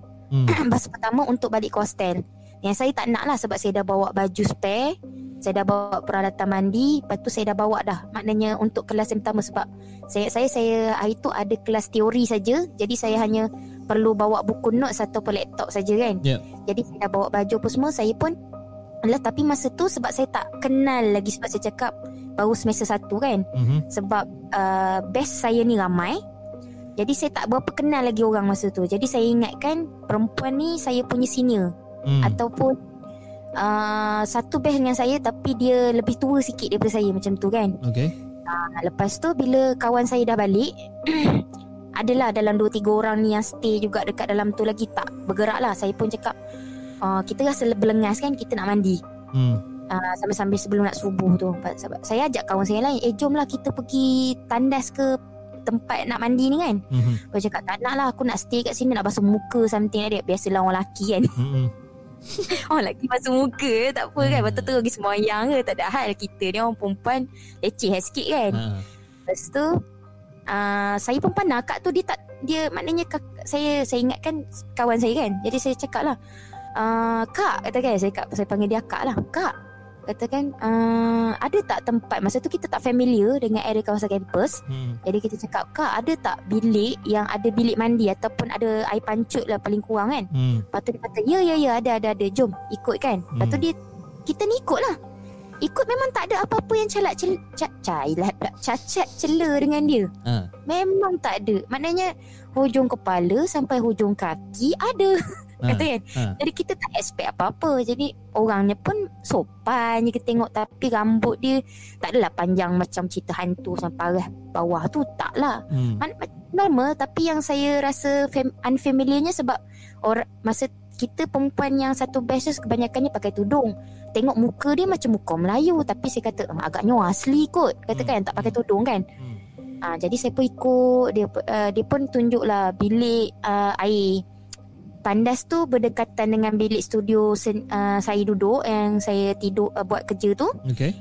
S3: Bas pertama untuk balik ke hostel. Yang saya tak nak lah, sebab saya dah bawa baju spare, saya dah bawa peralatan mandi. Lepas tu saya dah bawa dah, maknanya untuk kelas yang pertama. Sebab saya hari tu ada kelas teori saja. Jadi saya hanya perlu bawa buku notes atau laptop saja kan. Jadi saya dah bawa baju apa semua. Saya pun tapi masa tu sebab saya tak kenal lagi, sebab saya cakap baru semester 1 kan. Sebab batch saya ni ramai. Jadi saya tak berapa kenal lagi orang masa tu. Jadi saya ingatkan perempuan ni saya punya senior. Ataupun satu batch dengan saya, tapi dia lebih tua sikit daripada saya, macam tu kan. Lepas tu bila kawan saya dah balik adalah dalam 2-3 orang ni yang stay juga dekat dalam tu lagi tak bergerak lah. Saya pun cakap kita rasa berlengas kan, kita nak mandi sambil-sambil sebelum nak subuh tu. Sebab saya ajak kawan saya lain, jomlah kita pergi tandas ke tempat nak mandi ni kan. Aku cakap tak nak lah, aku nak stay kat sini, nak basuh muka something like that. Biasalah orang lelaki kan. Orang lelaki basuh muka tak apa kan. Betul tu pergi sembahyang ke, tak ada hal. Kita ni orang perempuan leceh sikit kan. Lepas tu saya pun pandang akak tu dia maknanya saya ingatkan kawan saya kan. Jadi saya cakap lah, kak, katakan saya panggil dia kak lah. Kak, katakan ada tak tempat, masa tu kita tak familiar dengan area kawasan kampus. Jadi kita cakap, kak, ada tak bilik yang ada bilik mandi ataupun ada air pancut lah paling kurang kan. Lepas tu dia kata ya ada, jom ikut kan. Lepas tu kita ni ikut lah. Ikut memang tak ada apa-apa yang cacat cela dengan dia. Memang tak ada. Maknanya hujung kepala sampai hujung kaki ada. Kata kan. Jadi kita tak expect apa-apa. Jadi orangnya pun sopan je kita tengok. Tapi rambut dia tak adalah panjang macam cerita hantu sampai arah bawah tu. Tak lah. Normal. Tapi yang saya rasa unfamiliarnya sebab masa kita perempuan yang satu batch tu kebanyakannya pakai tudung. Tengok muka dia macam muka Melayu. Tapi saya kata agaknya asli kot. Kata kan tak pakai tudung kan. Jadi saya pun ikut. Dia pun tunjuk lah bilik air. Tandas tu berdekatan dengan bilik studio saya duduk, yang saya tidur buat kerja tu.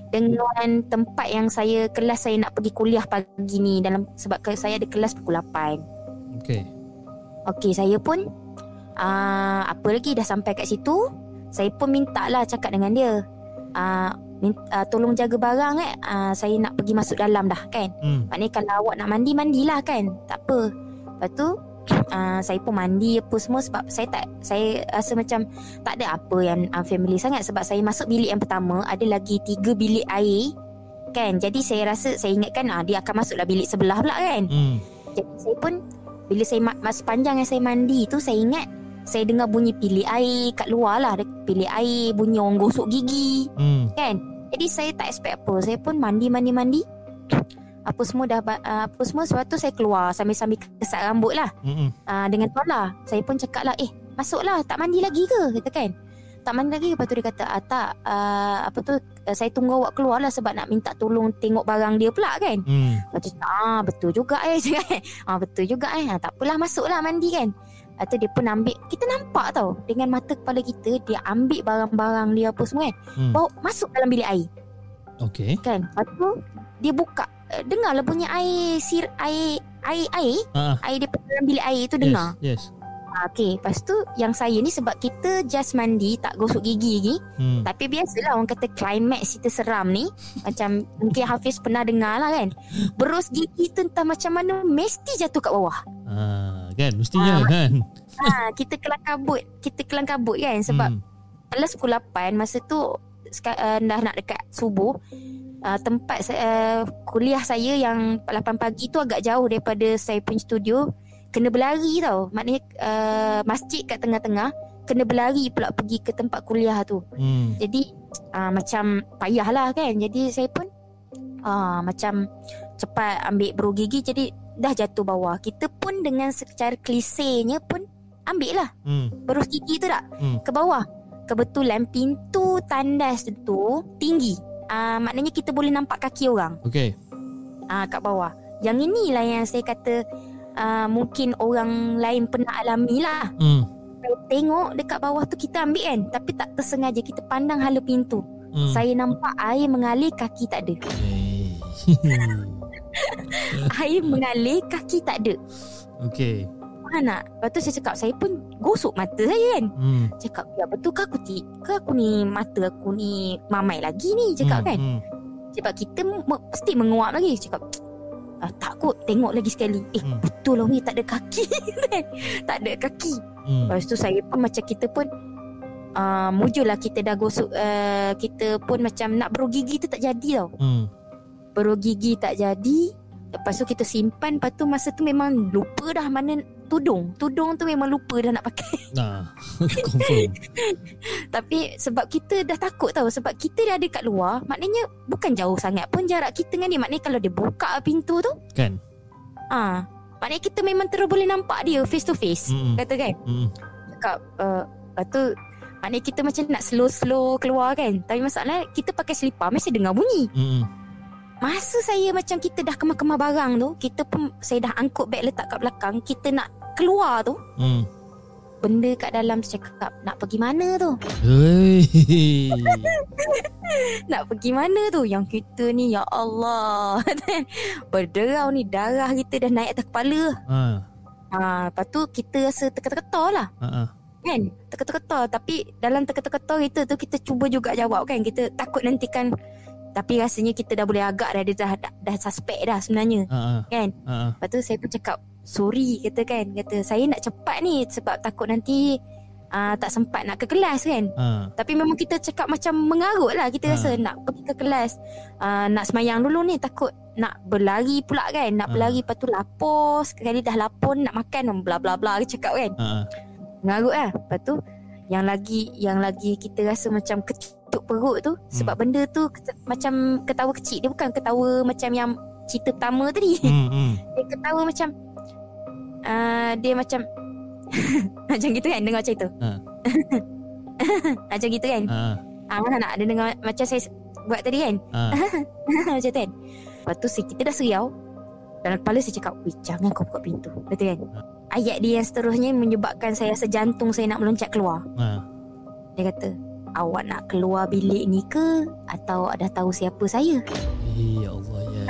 S3: Dengan tempat yang saya kelas saya nak pergi kuliah pagi ni sebab saya ada kelas pukul 8. Okey, saya pun apa lagi dah sampai kat situ. Saya pun minta lah cakap dengan dia, tolong jaga barang saya nak pergi masuk dalam dah kan. Maknanya kalau awak nak mandi, mandilah kan, tak apa. Lepas tu saya pun mandi apa semua. Sebab saya rasa macam tak ada apa yang unfamiliar sangat. Sebab saya masuk bilik yang pertama, ada lagi 3 bilik air kan. Jadi saya ingatkan dia akan masuklah bilik sebelah pula kan. Jadi saya pun bila saya sepanjang yang saya mandi tu, saya ingat saya dengar bunyi bilik air kat luar lah. Bilik air, bunyi orang gosok gigi kan. Jadi saya tak expect apa. Saya pun mandi apa semua sebab tu saya keluar sambil kesat rambut lah. Dengan tuala. Saya pun cakap lah, masuklah, tak mandi lagi ke? Kata kan, tak mandi lagi. Lepas tu dia kata tak, saya tunggu awak keluar lah sebab nak minta tolong tengok barang dia pula kan. Lepas tu betul juga betul juga tak apalah, masuklah mandi kan. Atau dia pun ambil, kita nampak tau dengan mata kepala kita, dia ambil barang-barang dia apa semua kan, bawa masuk dalam bilik air. Kan. Lepas tu dia buka, dengarlah bunyi air daripada dalam bilik air tu, dengar. Okay, lepas tu yang saya ni sebab kita just mandi, tak gosok gigi lagi. Tapi biasalah orang kata climax cerita seram ni, macam mungkin Hafiz pernah dengar lah kan, berus gigi tu entah macam mana mesti jatuh kat bawah.
S1: Kan mestinya kan.
S3: Kita kelang kabut kan. Sebab kelas pukul 8 masa tu dah nak dekat subuh. Tempat kuliah saya yang 8 pagi tu agak jauh daripada saya punya studio. Kena berlari tau. Maknanya masjid kat tengah-tengah, kena berlari pula pergi ke tempat kuliah tu. Jadi macam payah lah kan. Jadi saya pun macam cepat ambil berus gigi. Jadi dah jatuh bawah. Kita pun dengan secara klisenya pun ambil lah berus gigi tu tak ke bawah. Kebetulan pintu tandas tu tinggi. Maknanya kita boleh nampak kaki orang.
S1: Okay.
S3: Kat bawah. Yang inilah yang saya kata mungkin orang lain pernah alami lah. Saya tengok dekat bawah tu kita ambil kan, tapi tak tersengaja kita pandang hala pintu. Saya nampak air mengalir, kaki tak ada. Air mengalir, kaki tak ada.
S1: Okay.
S3: Nak. Lepas tu saya cakap, saya pun gosok mata saya kan. Cakap, ya betul ke aku ni mata aku ni mamai lagi ni, cakap kan. Sebab kita mesti menguap lagi. Cakap, tak kot, tengok lagi sekali. Betul lah ni, tak ada kaki. Tak ada kaki. Lepas tu saya pun macam kita pun mujur lah, kita dah gosok. Kita pun macam nak berus gigi tu tak jadi tau. Berus gigi tak jadi. Lepas tu kita simpan. Lepas tu masa tu memang lupa dah mana tudung tu memang lupa dah nak pakai.
S1: Confirm.
S3: Tapi sebab kita dah takut tau. Sebab kita dah ada kat luar. Maknanya bukan jauh sangat pun jarak kita dengan dia. Maknanya kalau dia buka pintu tu kan, maknanya kita memang terus boleh nampak dia face to face. Kata kan. Cakap lepas tu maknanya kita macam nak slow keluar kan. Tapi masalahnya kita pakai selipar mesti dengar bunyi. Masa saya macam kita dah kemar-kemar barang tu, kita pun, saya dah angkut beg letak kat belakang, kita nak keluar tu, benda kat dalam cakap, nak pergi mana tu? Nak pergi mana tu? Yang kita ni, ya Allah, berderau ni, darah kita dah naik atas kepala. Lepas tu kita rasa terketar-ketar lah. Kan? Terketar-ketar. Tapi dalam terketar-ketar kita tu, kita cuba juga jawab kan. Kita takut nanti kan. Tapi rasanya kita dah boleh agak dah. Dia dah suspect dah sebenarnya. Kan. Lepas tu saya pun cakap, sorry kata kan. Kata saya nak cepat ni sebab takut nanti tak sempat nak ke kelas kan. Tapi memang kita cakap macam mengarut lah. Kita rasa nak pergi ke kelas, nak semayang dulu ni, takut nak berlari pula kan. Nak berlari lepas tu lapor. Sekali dah lapor nak makan, bla bla bla cakap kan. Mengarut lah. Lepas tu yang lagi kita rasa macam ketuk perut tu. Sebab benda tu macam ketawa kecil. Dia bukan ketawa macam yang cerita pertama tadi. Dia ketawa macam dia macam macam gitu kan. Dengar macam tu. Macam gitu kan. Mana nak ada dengar macam saya buat tadi kan. Macam tu kan. Lepas tu kita dah seriau. Dalam kepala saya cakap, jangan kau buka pintu. Betul kan. Ayat dia yang seterusnya menyebabkan saya rasa jantung saya nak meloncat keluar. Dia kata, awak nak keluar bilik ni ke, atau dah tahu siapa saya?
S1: Ya Allah ya.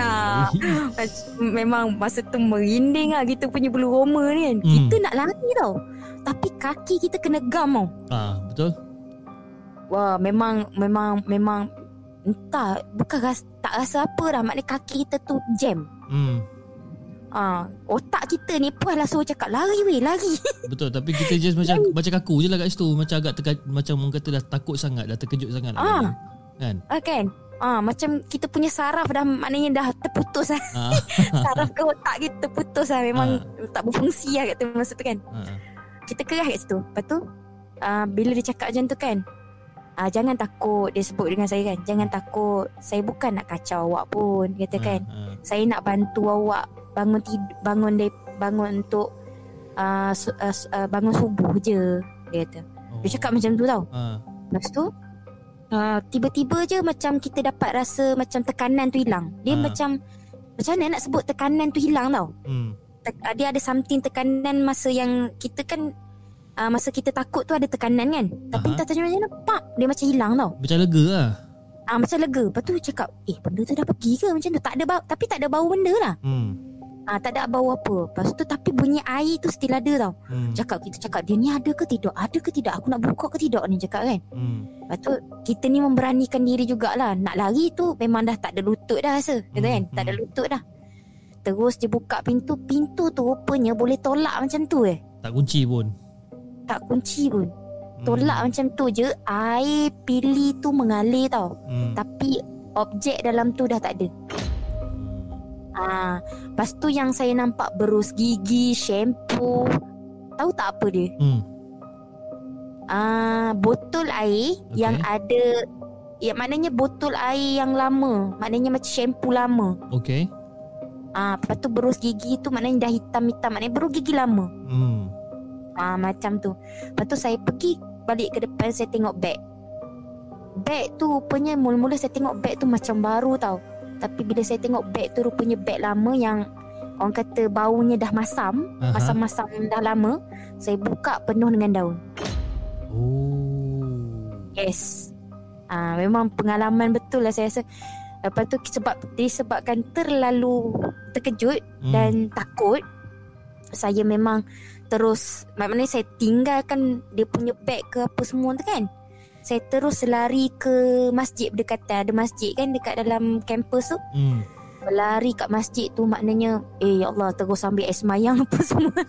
S3: Memang masa tu merinding lah kita punya bulu roma ni kan. Kita nak lari tau, tapi kaki kita kena gam tau.
S1: Betul.
S3: Wah, memang entah, bukan tak rasa apa dah. Maknanya kaki kita tu jam. Otak kita ni pun lah suruh cakap lari weh, lari. Betul,
S1: tapi kita just macam kaku je lah kat situ. Macam agak macam orang kata dah takut sangat, dah terkejut sangat lah. Kan? Kan?
S3: Macam kita punya saraf dah, maknanya dah terputus lah. Saraf ke otak kita terputus lah. Memang tak berfungsi lah kat tu masa tu kan. Kita kerah kat situ. Lepas tu bila dia cakap macam tu kan, jangan takut, dia sebut dengan saya kan, jangan takut, saya bukan nak kacau awak pun, kata kan. Saya nak bantu awak bangun untuk bangun subuh je, dia kata. Dia cakap macam tu tau. Lepas tu tiba-tiba je macam kita dapat rasa macam tekanan tu hilang. Dia macam mana nak sebut tekanan tu hilang tau. Dia ada something tekanan masa yang kita kan, masa kita takut tu ada tekanan kan. Tapi tak tahu macam mana, pap, dia macam hilang tau.
S1: Macam lega lah.
S3: Macam lega. Lepas tu cakap, benda tu dah pergi ke macam tu? Tak ada bau, tapi tak ada bau benda lah. Tak ada bau apa. Lepas tu tapi bunyi air tu still ada tau. Kita cakap dia ni ada ke tidak? Ada ke tidak? Aku nak buka ke tidak ni cakap kan. Lepas tu kita ni memberanikan diri jugalah. Nak lari tu memang dah tak ada lutut dah rasa. Kata kan? Tak ada lutut dah. Terus dia buka pintu. Pintu tu rupanya boleh tolak macam tu
S1: Tak kunci pun.
S3: Tak kunci pun. Tolak macam tu je. Air pili tu mengalir tau. Tapi objek dalam tu dah tak ada. Lepas tu yang saya nampak berus gigi, shampoo. Tahu tak apa dia? Botol air yang ada, ya maknanya botol air yang lama. Maknanya macam shampoo lama.
S1: Okay.
S3: Lepas tu berus gigi tu maknanya dah hitam-hitam. Maknanya berus gigi lama. Macam tu. Lepas tu saya pergi balik ke depan. Saya tengok beg. Beg tu rupanya mula-mula saya tengok beg tu macam baru tau. Tapi bila saya tengok beg tu rupanya beg lama yang orang kata baunya dah masam. Masam-masam dah lama. Saya buka penuh dengan daun. Yes. Memang pengalaman betul lah saya rasa. Lepas tu disebabkan terlalu terkejut dan takut, saya memang terus, maknanya saya tinggalkan dia punya beg ke apa semua tu kan. Saya terus lari ke masjid berdekatan. Ada masjid kan dekat dalam kampus tu. Berlari kat masjid tu maknanya ya Allah, terus ambil air semayang apa semua.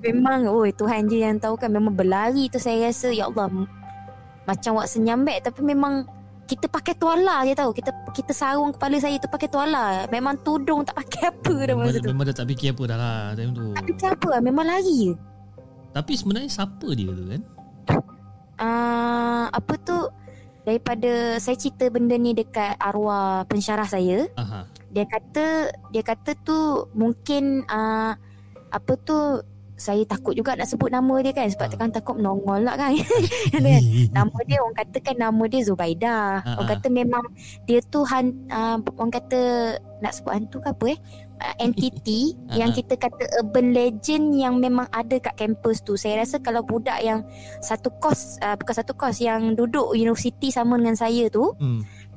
S3: Memang Tuhan je yang tahu kan. Memang berlari tu saya rasa ya Allah, macam awak senyambek. Tapi memang kita pakai tuala je tahu. Kita sarung kepala saya tu pakai tuala. Memang tudung tak pakai apa dah masa tu.
S1: Memang dah tak fikir apa dah lah time tu.
S3: Tak fikir apa lah. Memang lari je.
S1: Tapi sebenarnya siapa dia tu kan?
S3: Apa tu, daripada saya cerita benda ni dekat arwah pensyarah saya. Dia kata tu mungkin apa tu, saya takut juga nak sebut nama dia kan, sebab kan takut menongol lah kan. Nama dia, orang kata kan nama dia Zubaidah. Orang kata memang dia tu orang kata nak sebut hantu ke apa entity yang kita kata urban legend yang memang ada kat kampus tu. Saya rasa kalau budak yang bukan satu kos yang duduk universiti sama dengan saya tu,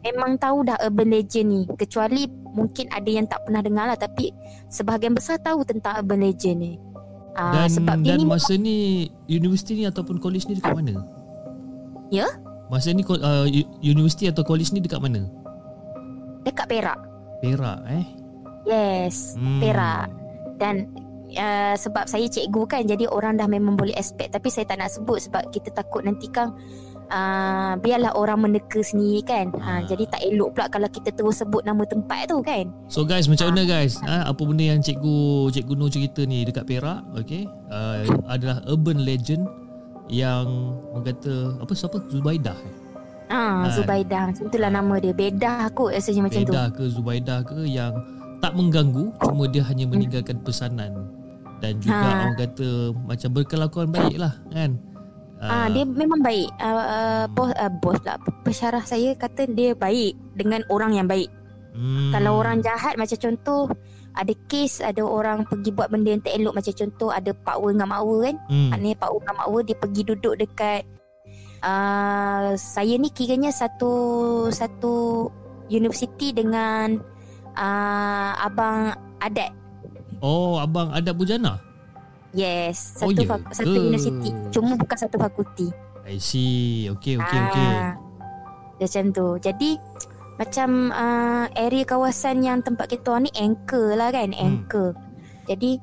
S3: memang tahu dah urban legend ni. Kecuali mungkin ada yang tak pernah dengar lah, tapi sebahagian besar tahu tentang urban legend ni.
S1: Dan masa ni universiti ni ataupun college ni dekat mana?
S3: Ya?
S1: Masa ni universiti atau college ni dekat mana?
S3: Dekat Perak.
S1: Perak
S3: Yes, Perak. Dan sebab saya cikgu kan, jadi orang dah memang boleh expect. Tapi saya tak nak sebut sebab kita takut nanti kan biarlah orang meneka sendiri kan. Jadi tak elok pula kalau kita terus sebut nama tempat tu kan.
S1: So guys, macam mana guys? Apa benda yang Cikgu Nur cerita ni dekat Perak, okay? Adalah urban legend yang orang kata siapa? Zubaidah.
S3: Zubaidah, macam itulah nama dia. Bedah kot rasanya macam tu.
S1: Bedah ke Zubaidah ke, yang tak mengganggu, cuma dia hanya meninggalkan pesanan. Dan juga orang kata macam berkelakuan baik lah kan.
S3: Dia memang baik. Bos lah, pensyarah saya kata dia baik dengan orang yang baik. Kalau orang jahat, macam contoh ada kes, ada orang pergi buat benda yang tak elok, macam contoh ada pakwa dengan makwa kan. Maknanya pakwa dengan makwa dia pergi duduk dekat saya ni kiranya satu universiti dengan abang adat.
S1: Abang adat Bujana.
S3: Yes, satu universiti, cuma bukan satu fakulti.
S1: I see. Okay.
S3: Macam tu. Jadi macam area kawasan yang tempat kita orang ni anchor lah kan, anchor. Jadi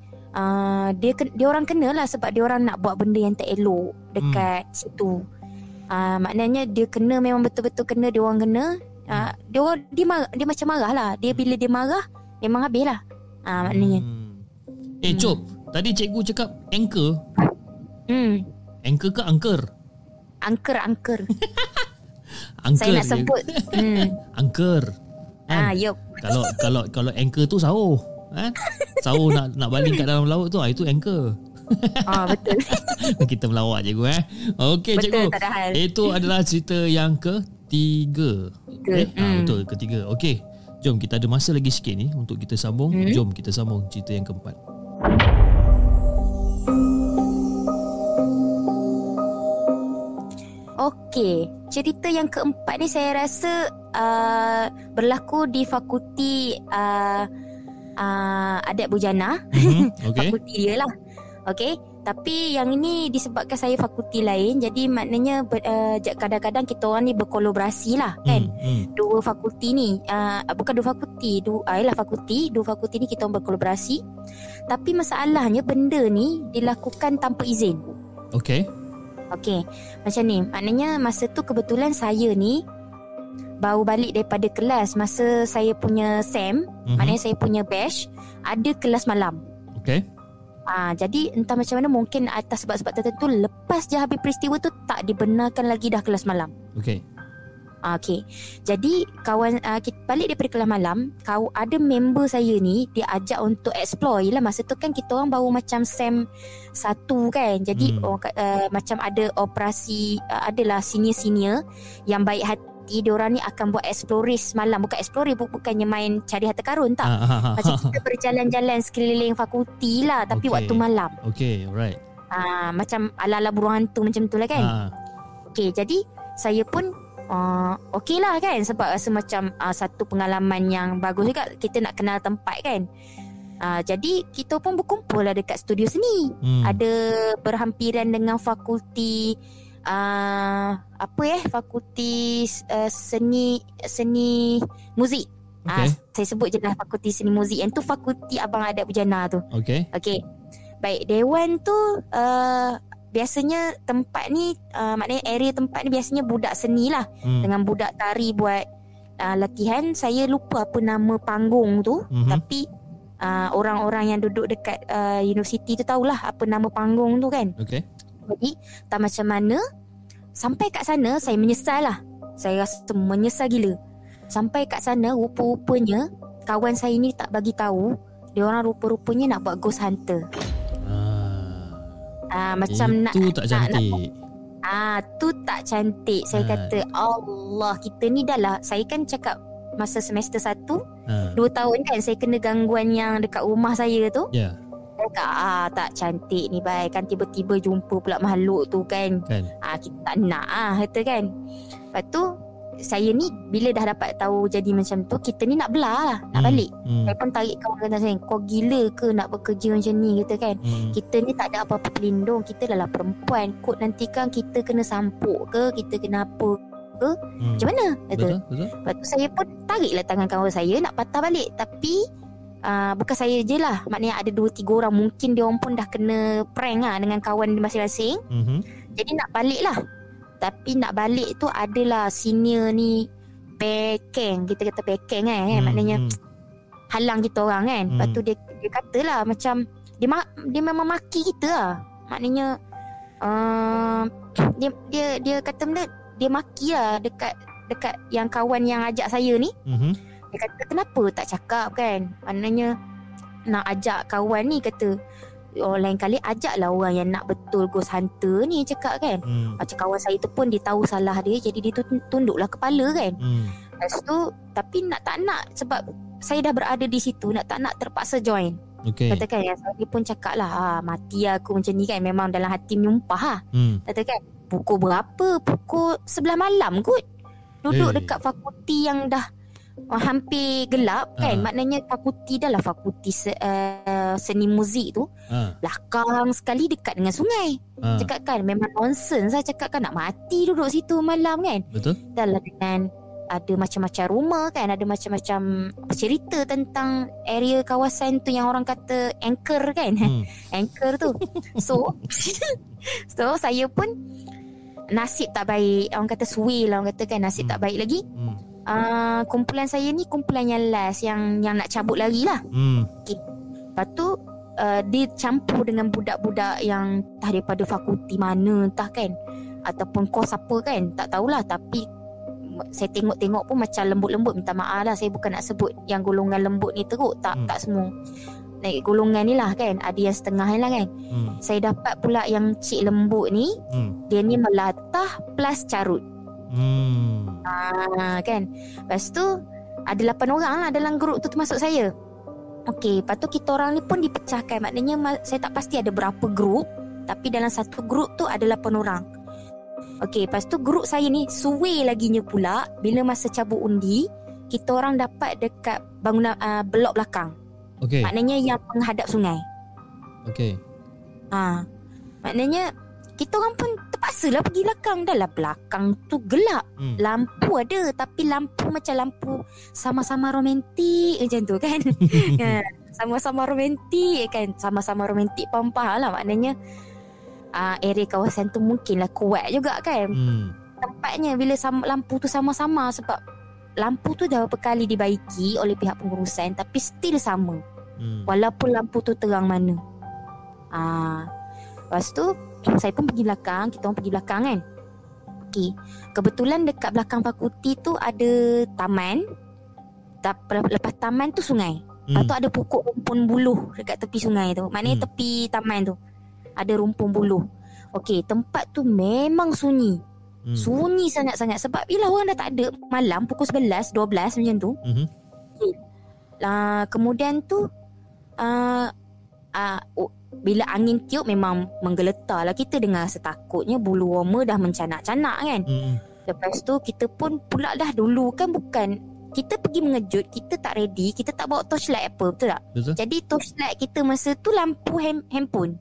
S3: dia orang kena lah sebab dia orang nak buat benda yang tak elok dekat situ. Maknanya dia kena, memang betul-betul kena, dia orang kena. Dia macam marah lah. Bila dia marah memang habis lah. Maknanya
S1: Cop, tadi cikgu cakap anchor. Anchor ke angker?
S3: Angker.
S1: Angker.
S3: Saya nak sebut
S1: angker.
S3: Yup.
S1: Kalau anchor tu sahur. Sahur nak baling kat dalam laut tu, itu anchor.
S3: Betul.
S1: Kita melawak cikgu Okey cikgu. Itu adalah cerita yang ketiga. Betul, ketiga. Okey. Jom, kita ada masa lagi sikit ni untuk kita sambung. Jom kita sambung cerita yang keempat.
S3: Okey, cerita yang keempat ni saya rasa berlaku di fakulti adat bujana.
S1: Okay.
S3: Fakulti dia lah. Okay. Tapi yang ini disebabkan saya fakulti lain, jadi maknanya kadang-kadang kita orang ni berkolaborasi lah kan. Dua fakulti ni, bukan dua fakulti, dua fakulti ni kita orang berkolaborasi. Tapi masalahnya benda ni dilakukan tanpa izin.
S1: Okay.
S3: Macam ni, maknanya masa tu kebetulan saya ni baru balik daripada kelas masa saya punya SEM, maknanya saya punya batch ada kelas malam.
S1: Okay.
S3: Jadi entah macam mana, mungkin atas sebab-sebab tertentu lepas je habis peristiwa tu tak dibenarkan lagi dah kelas malam.
S1: Okay.
S3: Okay. Jadi kawan kita balik daripada kelas malam, ada member saya ni dia ajak untuk explore. Yelah masa tu kan kita orang baru macam SEM 1 kan. Jadi macam ada operasi, adalah senior-senior yang baik hati, diorang ni akan buat explorers malam. Bukan explore, bukannya main cari harta karun tak. Macam kita berjalan-jalan sekeliling fakulti lah, tapi waktu malam.
S1: Okay, alright.
S3: Macam ala-ala burung hantu macam tu lah kan. Okay, jadi saya pun okey lah kan, sebab rasa macam satu pengalaman yang bagus juga, kita nak kenal tempat kan. Jadi kita pun berkumpul lah dekat studio seni. Ada berhampiran dengan fakulti fakulti seni muzik. Saya sebut je lah fakulti seni muzik. Yang tu fakulti Abang Adat Bujana tu. Okay. Baik, dewan tu biasanya tempat ni maknanya area tempat ni biasanya budak seni lah, dengan budak tari buat latihan. Saya lupa apa nama panggung tu, tapi orang-orang yang duduk dekat universiti tu tahulah apa nama panggung tu kan. Okay. Jadi tak macam mana, sampai kat sana saya menyesal lah. Saya rasa menyesal gila. Sampai kat sana rupa-rupanya kawan saya ni tak bagi tahu, dia orang rupa-rupanya nak buat ghost hunter. Macam
S1: itu tak cantik.
S3: Tu tak cantik. Saya kata Allah, kita ni dah lah. Saya kan cakap masa semester 1 2 tahun kan saya kena gangguan yang dekat rumah saya tu. Tak cantik ni baik kan, tiba-tiba jumpa pula makhluk tu kan. Kita tak nak kata kan. Lepas tu saya ni bila dah dapat tahu jadi macam tu, kita ni nak belah lah, nak balik. Saya pun tarik kawan kata saya, kau gila ke nak bekerja macam ni, kata kan. Kita ni tak ada apa-apa pelindung, kita adalah perempuan, kot nanti kan kita kena sampuk ke, kita kena apa ke, macam mana kata. Lepas tu saya pun tariklah tangan kawan saya nak patah balik. Tapi bukan saya je lah, maknanya ada 2-3 orang, mungkin dia orang pun dah kena prank lah dengan kawan masing-masing. Jadi nak balik lah. Tapi nak balik tu adalah senior ni pekeng, kita kata pekeng kan, maknanya halang kita orang kan. Lepas tu dia katalah macam dia memang maki kita lah. Maknanya dia kata benda, dia maki lah dekat yang kawan yang ajak saya ni. Dia kata kenapa tak cakap kan, maknanya nak ajak kawan ni, kata lain kali ajaklah orang yang nak betul ghost hunter ni, cakap kan. Macam kawan saya tu pun dia tahu salah dia, jadi dia tunduklah kepala kan. Lepas tu tapi tak nak, sebab saya dah berada di situ, tak nak terpaksa join. Katakan yang saya pun cakap lah, mati aku macam ni kan, memang dalam hati menyumpah lah. Katakan pukul berapa, pukul 11 malam kot, duduk dekat fakulti yang dah hampir gelap kan. Maknanya fakulti dah lah fakulti seni muzik tu, belakang sekali dekat dengan sungai. Cakap kan memang nonsense. Saya cakap kan nak mati duduk situ malam kan. Betul. Dah lah dengan ada macam-macam rumah kan, ada macam-macam cerita tentang area kawasan tu yang orang kata anchor kan. Anchor tu. So saya pun nasib tak baik, orang kata suwi lah, orang kata kan nasib tak baik lagi. Kumpulan saya ni kumpulan yang last, yang nak cabut lagi lah. Lepas tu dia campur dengan budak-budak yang entah daripada fakulti mana entah kan, ataupun kos apa kan, tak tahulah. Tapi saya tengok-tengok pun macam lembut-lembut. Minta maaf lah, saya bukan nak sebut yang golongan lembut ni teruk, tak semua. Naik golongan ni lah kan, ada yang setengah lah kan. Saya dapat pula yang cik lembut ni, dia ni melatah plus carut. Kan. Lepas tu ada 8 orang lah dalam grup tu, termasuk saya. Okey, lepas tu kita orang ni pun dipecahkan. Maknanya saya tak pasti ada berapa grup, tapi dalam satu grup tu ada 8 orang. Okey, lepas tu grup saya ni suwe laginya pula, bila masa cabut undi, kita orang dapat dekat bangunan blok belakang.
S1: Okey.
S3: Maknanya yang menghadap sungai.
S1: Okey.
S3: Maknanya kita orang pun terpaksalah pergi belakang. Dah lah belakang tu gelap. Lampu ada, tapi lampu macam lampu sama-sama romantik macam tu kan. Sama-sama romantik kan. Sama-sama romantik faham lah. Maknanya area kawasan tu mungkinlah kuat juga kan. Tempatnya bila lampu tu sama-sama, sebab lampu tu dah beberapa kali dibaiki oleh pihak pengurusan, tapi still sama. Walaupun lampu tu terang mana. Lepas tu saya pun pergi belakang. Kita orang pergi belakang kan. Okay. Kebetulan dekat belakang fakulti tu ada taman. Lepas taman tu sungai. Lepas tu ada pokok rumpun buluh dekat tepi sungai tu. Maknanya tepi taman tu ada rumpun buluh. Okay, tempat tu memang sunyi. Sunyi sangat-sangat. Sebab bila orang dah tak ada malam pukul 11, 12 macam tu. Okay. Kemudian tu bila angin tiup memang menggeletar lah. Kita dengar setakutnya bulu roma dah mencanak-canak kan. Lepas tu kita pun pula dah dulu kan, bukan kita pergi mengejut, kita tak ready, kita tak bawa torchlight apa, betul tak? Betul. Jadi torchlight kita masa tu lampu handphone.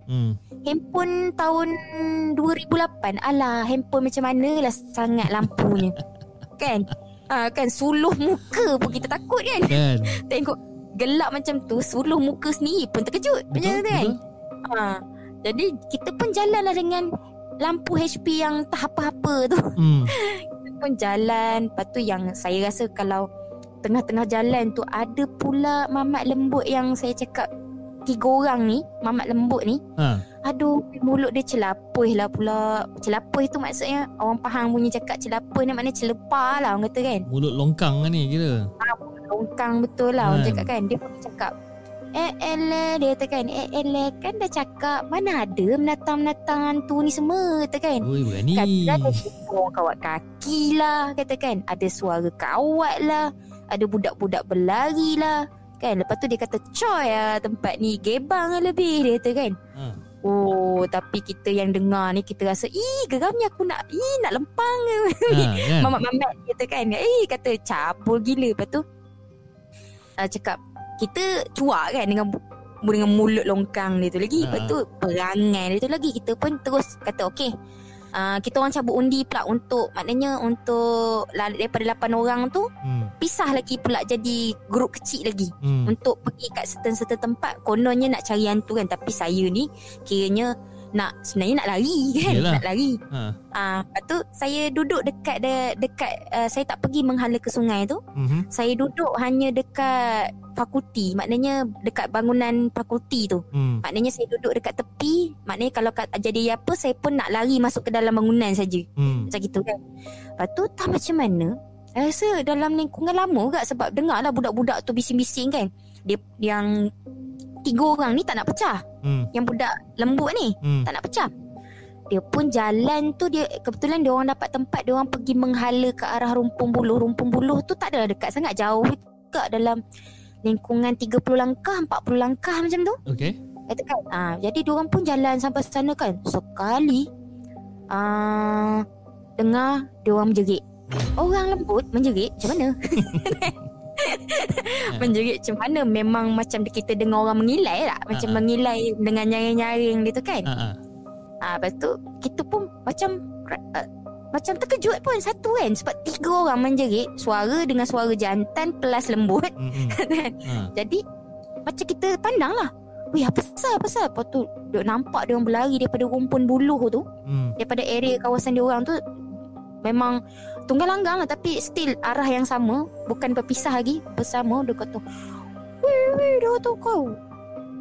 S3: Handphone tahun 2008. Alah, handphone macam mana lah sangat lampunya. Kan? Kan suluh muka pun kita takut kan. Tengok gelap macam tu, suluh muka sendiri pun terkejut. Macam tu kan. Jadi kita pun jalanlah dengan lampu HP yang tak apa-apa tu. Kita pun jalan. Lepas tu yang saya rasa kalau tengah-tengah jalan tu ada pula mamat lembut yang saya cakap 3 orang ni, mamat lembut ni. Aduh, mulut dia celapuh lah pula. Celapuh tu maksudnya orang faham bunyi cakap celapuh ni maknanya celepar lah orang kata kan.
S1: Mulut longkang kan ni kira.
S3: Mulut longkang betul lah orang cakap kan. Dia pun cakap elah, dia kata kan, elah kan dah cakap mana ada menatang-menatang hantu ni semua, kata kan.
S1: Oi, berani.
S3: Kata ada orang kawat kaki lah, kata kan. Ada suara kawat lah, ada budak-budak berlari lah kan. Lepas tu dia kata coy lah tempat ni, gebang lah lebih, dia kata kan. Oh, tapi kita yang dengar ni kita rasa geramnya aku nak lempang kan? Mamat-mamat kata kan. Kata cabul gila. Lepas tu cakap kita cuak kan dengan mulut longkang dia tu lagi. Lepas tu perangai dia tu lagi. Kita pun terus kata okey, kita orang cabut undi pula untuk, maknanya untuk daripada 8 orang tu pisah lagi pula jadi grup kecil lagi untuk pergi kat certain tempat. Kononnya nak cari hantu kan, tapi saya ni kiranya sebenarnya nak lari kan. Yelah. Nak lari. Lepas tu saya duduk dekat saya tak pergi menghala ke sungai tu. Saya duduk hanya dekat fakulti, maknanya dekat bangunan fakulti tu. Maknanya saya duduk dekat tepi, maknanya kalau jadi apa saya pun nak lari masuk ke dalam bangunan saja. Macam gitu kan. Lepas tu tak macam mana, saya rasa dalam lingkungan lama juga, sebab dengar lah budak-budak tu bising-bising kan. Dia yang 3 orang ni tak nak pecah. Yang budak lembut ni tak nak pecah. Dia pun jalan tu, dia kebetulan dia orang dapat tempat, dia orang pergi menghala ke arah rumpun buluh. Rumpun buluh tu tak ada dekat sangat, jauh juga, dalam lingkungan 30 langkah 40 langkah macam tu. Okey. Kan? Jadi dia orang pun jalan sampai sana kan. Sekali dengar dia orang menjerit. Orang lembut menjerit macam mana? Menjerit macam mana? Memang macam kita dengar orang mengilai tak? Macam mengilai dengan nyaring-nyaring dia tu kan. Lepas tu kita pun macam terkejut pun satu kan, sebab 3 orang menjerit, suara dengan suara jantan plus lembut. Jadi macam kita pandang lah, weh apa pasal. Lepas tu duk nampak dia orang berlari daripada rumpun buluh tu, daripada area kawasan dia orang tu. Memang tunggal langgang lah, tapi still arah yang sama, bukan berpisah lagi, bersama. Dia kata weh dia kata kau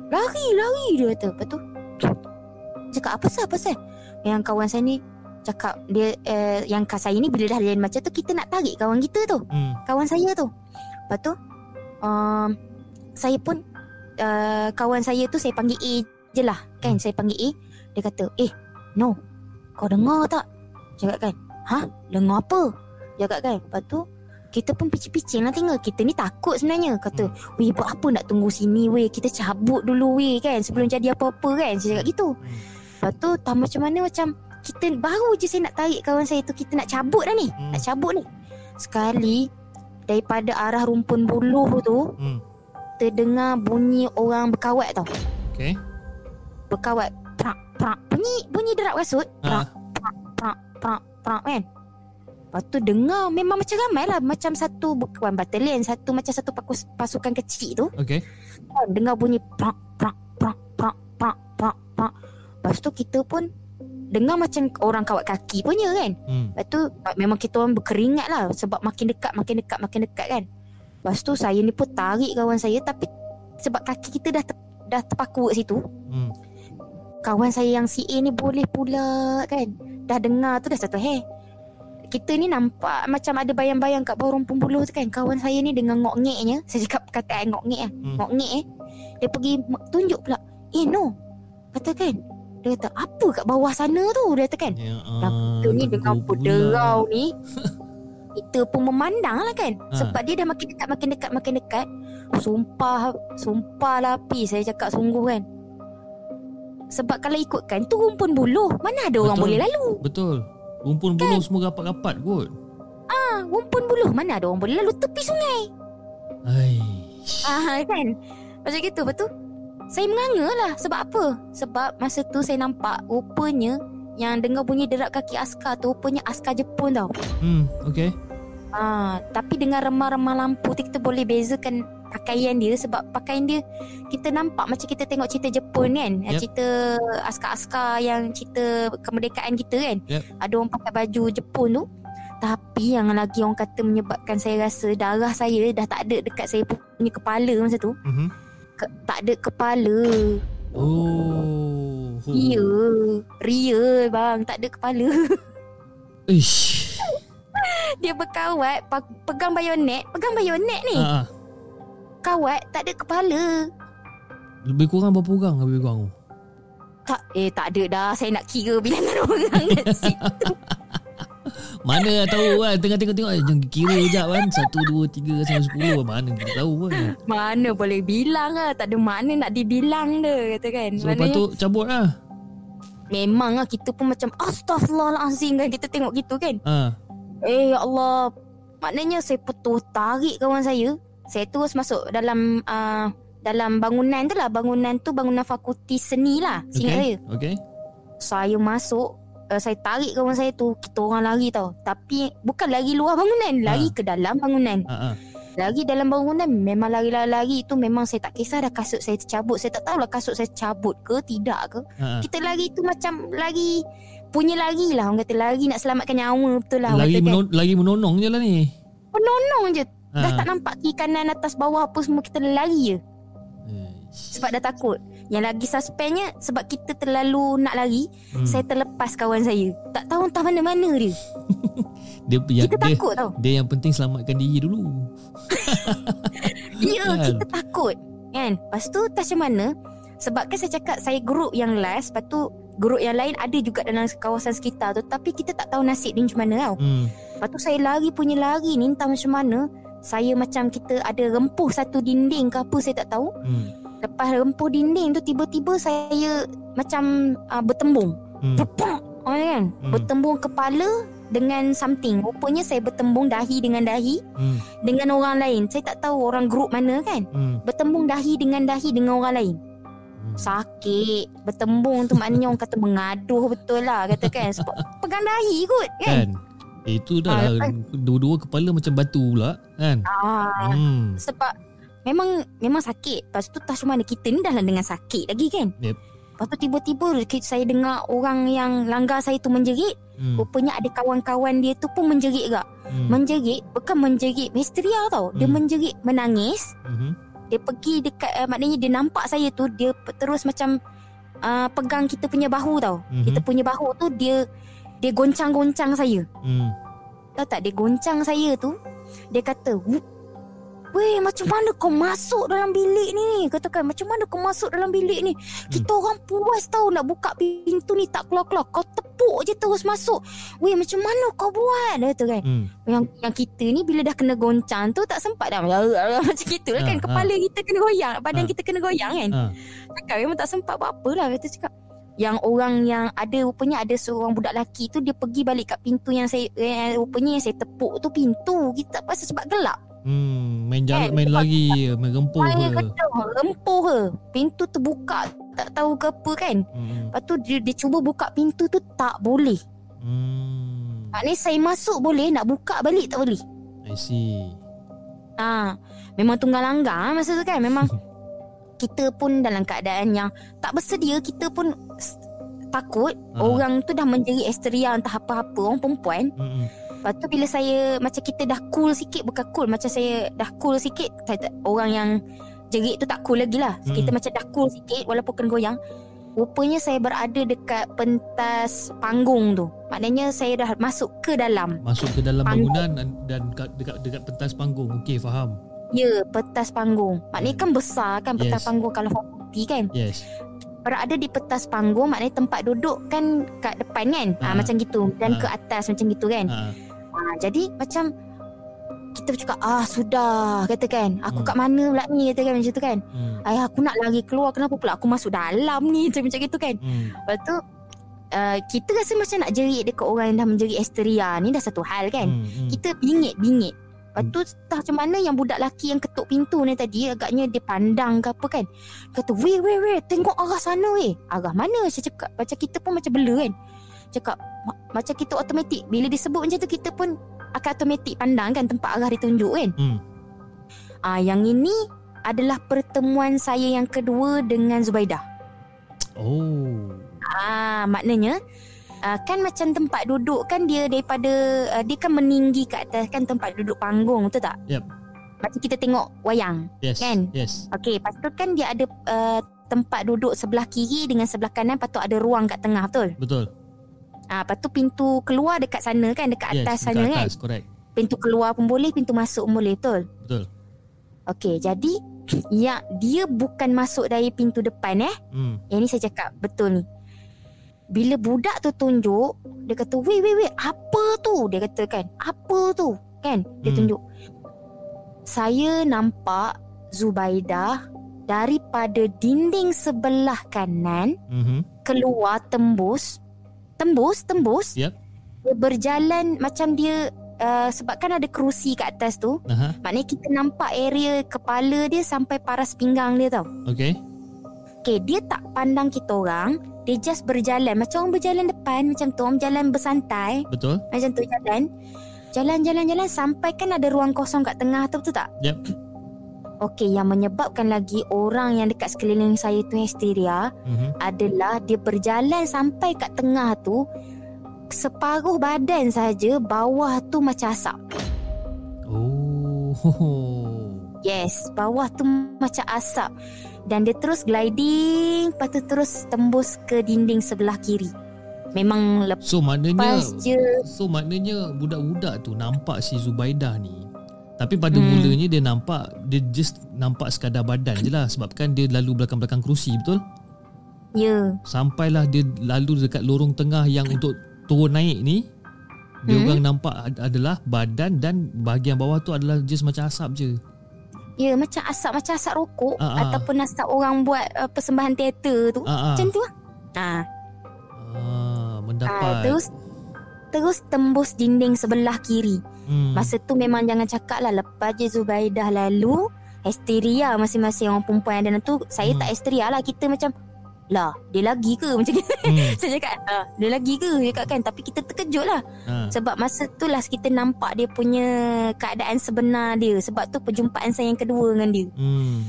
S3: lari dia kata. Lepas tu cakap apa pasal yang kawan saya ni cakap dia yang saya ni bila dah lain macam tu, kita nak tarik kawan kita tu, kawan saya tu. Lepas tu saya pun kawan saya tu saya panggil A je lah kan. Saya panggil A. Dia kata no, kau dengar tak? Cakap kan, dengar apa? Cakap kan. Lepas tu kita pun picit-picit lah tengok. Kita ni takut sebenarnya. Kata weh buat apa nak tunggu sini weh, kita cabut dulu weh kan, sebelum jadi apa-apa kan. Saya cakap gitu. Lepas tu tak macam mana, macam kita baru je saya nak tarik kawan saya tu, kita nak cabut dah ni. Nak cabut ni. Sekali daripada arah rumpun buluh tu kita dengar bunyi orang berkawat tau.
S1: Okay.
S3: Berkawat. Prak, prak. Bunyi derap kasut. Prak, prak, prak, prak, prak kan. Lepas tu dengar memang macam ramai lah. Macam satu, bukan batalion, satu macam satu pasukan kecil tu.
S1: Okay.
S3: Dengar bunyi prak, prak, prak, prak, prak, prak, prak. Lepas tu kita pun dengar macam orang kawat kaki punya kan. Lepas tu memang kita orang berkeringat lah. Sebab makin dekat kan. Lepas tu saya ni pun tarik kawan saya. Tapi sebab kaki kita dah terpaku kat situ. Kawan saya yang si A ni boleh pula kan. Dah dengar tu dah satu kita ni nampak macam ada bayang-bayang kat bawah rumpun buluh tu kan. Kawan saya ni dengan ngok-ngeknya, saya cakap perkataan ngok-ngek lah. Ngok-ngek dia pergi tunjuk pula. No. Kata kan. Dia kata apa kat bawah sana tu. Dia kata kan. Kita ni dengan berderau ni. Kita pun memandang lah kan. Sebab dia dah makin dekat. Sumpah lah Pi, saya cakap sungguh kan. Sebab kalau ikutkan tu rumpun buluh, mana ada orang boleh lalu.
S1: Betul. Rumpun buluh semua rapat-rapat kot.
S3: Rumpun buluh mana ada orang boleh lalu tepi sungai. Kan. Macam gitu betul. Saya menganga lah. Sebab apa? Sebab masa tu saya nampak rupanya yang dengar bunyi derap kaki askar tu rupanya askar Jepun tau.
S1: Okay.
S3: Tapi dengan remah-remah lampu tu kita boleh bezakan pakaian dia. Sebab pakaian dia kita nampak macam kita tengok cerita Jepun kan. Cerita askar-askar yang cerita kemerdekaan kita kan. Ada orang pakai baju Jepun tu. Tapi yang lagi orang kata menyebabkan saya rasa darah saya dah tak ada dekat saya punya kepala masa tu. Tak ada kepala. Ya, real bang, tak ada kepala.
S1: Ish.
S3: Dia berkawat pegang bayonet ni. Kawat tak ada kepala.
S1: Lebih kurang berapa orang lebih kurang?
S3: Tak ada dah. Saya nak kira bilangan orang kat situ.
S1: Mana tahu kan. Tengok jangan kira sekejap kan. 1, 2, 3 sampai 10. Mana kita tahu kan.
S3: Mana boleh bilang lah. Tak ada mana nak dibilang dia kata kan.
S1: So lepas tu cabut lah.
S3: Memang lah kita pun macam Astaghfirullahalazim kan. Kita tengok gitu kan. Ya Allah. Maknanya saya tarik kawan saya. Saya terus masuk dalam bangunan tu lah. Bangunan tu bangunan fakulti seni lah. Seingat saya. Saya masuk. Saya tarik kawan saya tu. Kita orang lari tau. Tapi bukan lari luar bangunan. Lari ke dalam bangunan. Lari dalam bangunan. Memang lari-lari tu memang saya tak kisah dah kasut saya tercabut. Saya tak tahulah kasut saya cabut ke tidak ke. Kita lari tu macam lari. Punya lari lah. Orang kata lari nak selamatkan nyawa. Betul lah.
S1: Lagi menonong je lah ni.
S3: Menonong je. Dah tak nampak kiri kanan atas bawah apa semua. Kita lari je. Sebab dah takut. Yang lagi suspensnya sebab kita terlalu nak lari. Saya terlepas kawan saya. Tak tahu entah mana-mana dia. Kita takut tau.
S1: Dia yang penting selamatkan diri dulu.
S3: Kita takut kan. Lepas tu tak macam mana. Sebab kan saya cakap saya group yang last. Lepas tu group yang lain ada juga dalam kawasan sekitar tu. Tapi kita tak tahu nasib dia macam mana tau. Lepas tu saya lari ni entah macam mana. Saya macam kita ada rempuh satu dinding ke apa saya tak tahu. Lepas rempuh dinding tu tiba-tiba saya macam bertembung. Kan? Bertembung kepala dengan something. Rupanya saya bertembung dahi dengan dahi dengan orang lain. Saya tak tahu orang grup mana kan. Bertembung dahi dengan orang lain. Sakit. Bertembung tu maknanya orang kata mengaduh betul lah kata kan. Sebab pegang dahi kot kan.
S1: Itu dah lah. Dua-dua kepala macam batu pula kan. Sebab Memang sakit. Lepas tu tak cuma mana kita ni dah dengan sakit lagi kan. Lepas tu tiba-tiba saya dengar orang yang langgar saya tu menjerit. Rupanya ada kawan-kawan dia tu pun menjerit juga. Menjerit, bukan menjerit histeria tau. Dia menjerit menangis. Dia pergi dekat maknanya dia nampak saya tu. Dia terus macam pegang kita punya bahu tau. Kita punya bahu tu dia goncang-goncang saya. Tahu tak dia goncang saya tu. Dia kata, "Weh, macam mana kau masuk dalam bilik ni?" Katakan, "Macam mana kau masuk dalam bilik ni? Kita orang puas tahu nak buka pintu ni tak keluar-keluar. Kau tepuk je terus masuk. Weh, macam mana kau buat?" Dia kata kan. Yang kita ni bila dah kena goncang tu tak sempat dah macam gitulah kan. Kepala kita kena goyang, badan kita kena goyang kan. Cakap memang tak sempat buat apa lah. Kata cakap yang orang yang ada rupanya ada seorang budak lelaki tu dia pergi balik kat pintu yang saya rupanya yang saya tepuk tu pintu kita pasal sebab gelap. Main jalan, main lari, main rempuh
S3: Main
S1: ke.
S3: rempuh ke. Pintu terbuka, tak tahu ke apa kan. Lepas tu dia cuba buka pintu tu, tak boleh. Maknanya saya masuk boleh, nak buka balik tak boleh.
S1: I see.
S3: Memang tunggal langgar masa tu kan. Memang kita pun dalam keadaan yang tak bersedia. Kita pun takut. Orang tu dah menjerit histeria entah apa-apa, orang perempuan. Lepas tu bila saya, macam kita dah cool sikit. Bukan cool, macam saya dah cool sikit. Orang yang jerit tu tak cool lagi lah. Kita macam dah cool sikit walaupun kena goyang. Rupanya saya berada dekat pentas panggung tu. Maknanya saya dah masuk ke dalam.
S1: Masuk ke dalam bangunan dan dekat pentas panggung. Okey, faham.
S3: Ya, pentas panggung. Maknanya kan besar kan pentas panggung kalau 40 kan.
S1: Yes.
S3: Berada di pentas panggung maknanya tempat duduk kan kat depan kan. Macam gitu. Dan ke atas macam gitu kan. Jadi macam kita cakap sudah, kata kan, aku kat mana pula ni, kata kan macam tu kan. Aku nak lari keluar, kenapa pula aku masuk dalam ni, macam gitu kan. Lepas tu kita rasa macam nak jerit dekat orang yang dah menjerit histeria ni dah satu hal kan. Kita bingit. Lepas tu entah macam mana yang budak lelaki yang ketuk pintu ni tadi, agaknya dia pandang ke apa kan. Kata, weh, tengok arah sana weh. Arah mana? Saya cakap, macam kita pun macam bela kan. Cakap, macam kita automatik. Bila disebut macam tu, kita pun akan automatik pandang kan tempat arah ditunjuk kan. Yang ini adalah pertemuan saya yang kedua dengan Zubaidah. Maknanya kan macam tempat duduk kan dia daripada dia kan meninggi ke atas kan tempat duduk panggung, betul tak?
S1: Yep.
S3: Macam kita tengok wayang.
S1: Yes.
S3: Kan?
S1: Yes.
S3: Okey, lepas tu kan dia ada tempat duduk sebelah kiri dengan sebelah kanan, lepas tu ada ruang kat tengah, betul?
S1: Betul.
S3: Lepas tu pintu keluar dekat sana kan, dekat atas sana kan.
S1: Yes, correct.
S3: Pintu keluar pun boleh, pintu masuk pun boleh, betul?
S1: Betul.
S3: Okey, jadi ya, dia bukan masuk dari pintu depan Yang ni saya cakap betul ni. Bila budak tu tunjuk, dia kata, weh, apa tu? Dia kata kan, apa tu? Kan? Dia tunjuk. Saya nampak Zubaidah daripada dinding sebelah kanan keluar tembus. Yep. Dia berjalan macam dia sebab kan ada kerusi kat atas tu. Maknanya kita nampak area kepala dia sampai paras pinggang dia tau. Okay, dia tak pandang kita orang. Dia just berjalan macam orang berjalan depan, macam tu orang berjalan bersantai. Betul. Macam tu jalan sampai kan ada ruang kosong kat tengah tu, betul tak? Yep. Okey, yang menyebabkan lagi orang yang dekat sekeliling saya tu histeria adalah dia berjalan sampai kat tengah tu, separuh badan saja, bawah tu macam asap. Yes, bawah tu macam asap. Dan dia terus gliding, lepas tu terus tembus ke dinding sebelah kiri. Memang lepas
S1: maknanya budak-budak tu nampak si Zubaidah ni. Tapi pada mulanya dia just nampak sekadar badan je lah. Sebab kan dia lalu belakang-belakang kerusi, betul?
S3: Ya.
S1: Sampailah dia lalu dekat lorong tengah yang untuk turun naik ni, dia orang nampak adalah badan dan bahagian bawah tu adalah just macam asap je.
S3: Ya, macam asap rokok ataupun asap orang buat persembahan teater tu. Macam tu lah.
S1: Mendapat.
S3: Terus tembus dinding sebelah kiri. Masa tu memang jangan cakap lah, lepas je Zubaidah lalu, histeria masing-masing orang perempuan yang ada tu. Saya tak histeria lah, kita macam, lah dia lagi ke macam gitu. Saya cakap dia lagi ke, cakap kan. Tapi kita terkejut lah. Sebab masa tu lah kita nampak dia punya keadaan sebenar dia. Sebab tu perjumpaan saya yang kedua dengan dia.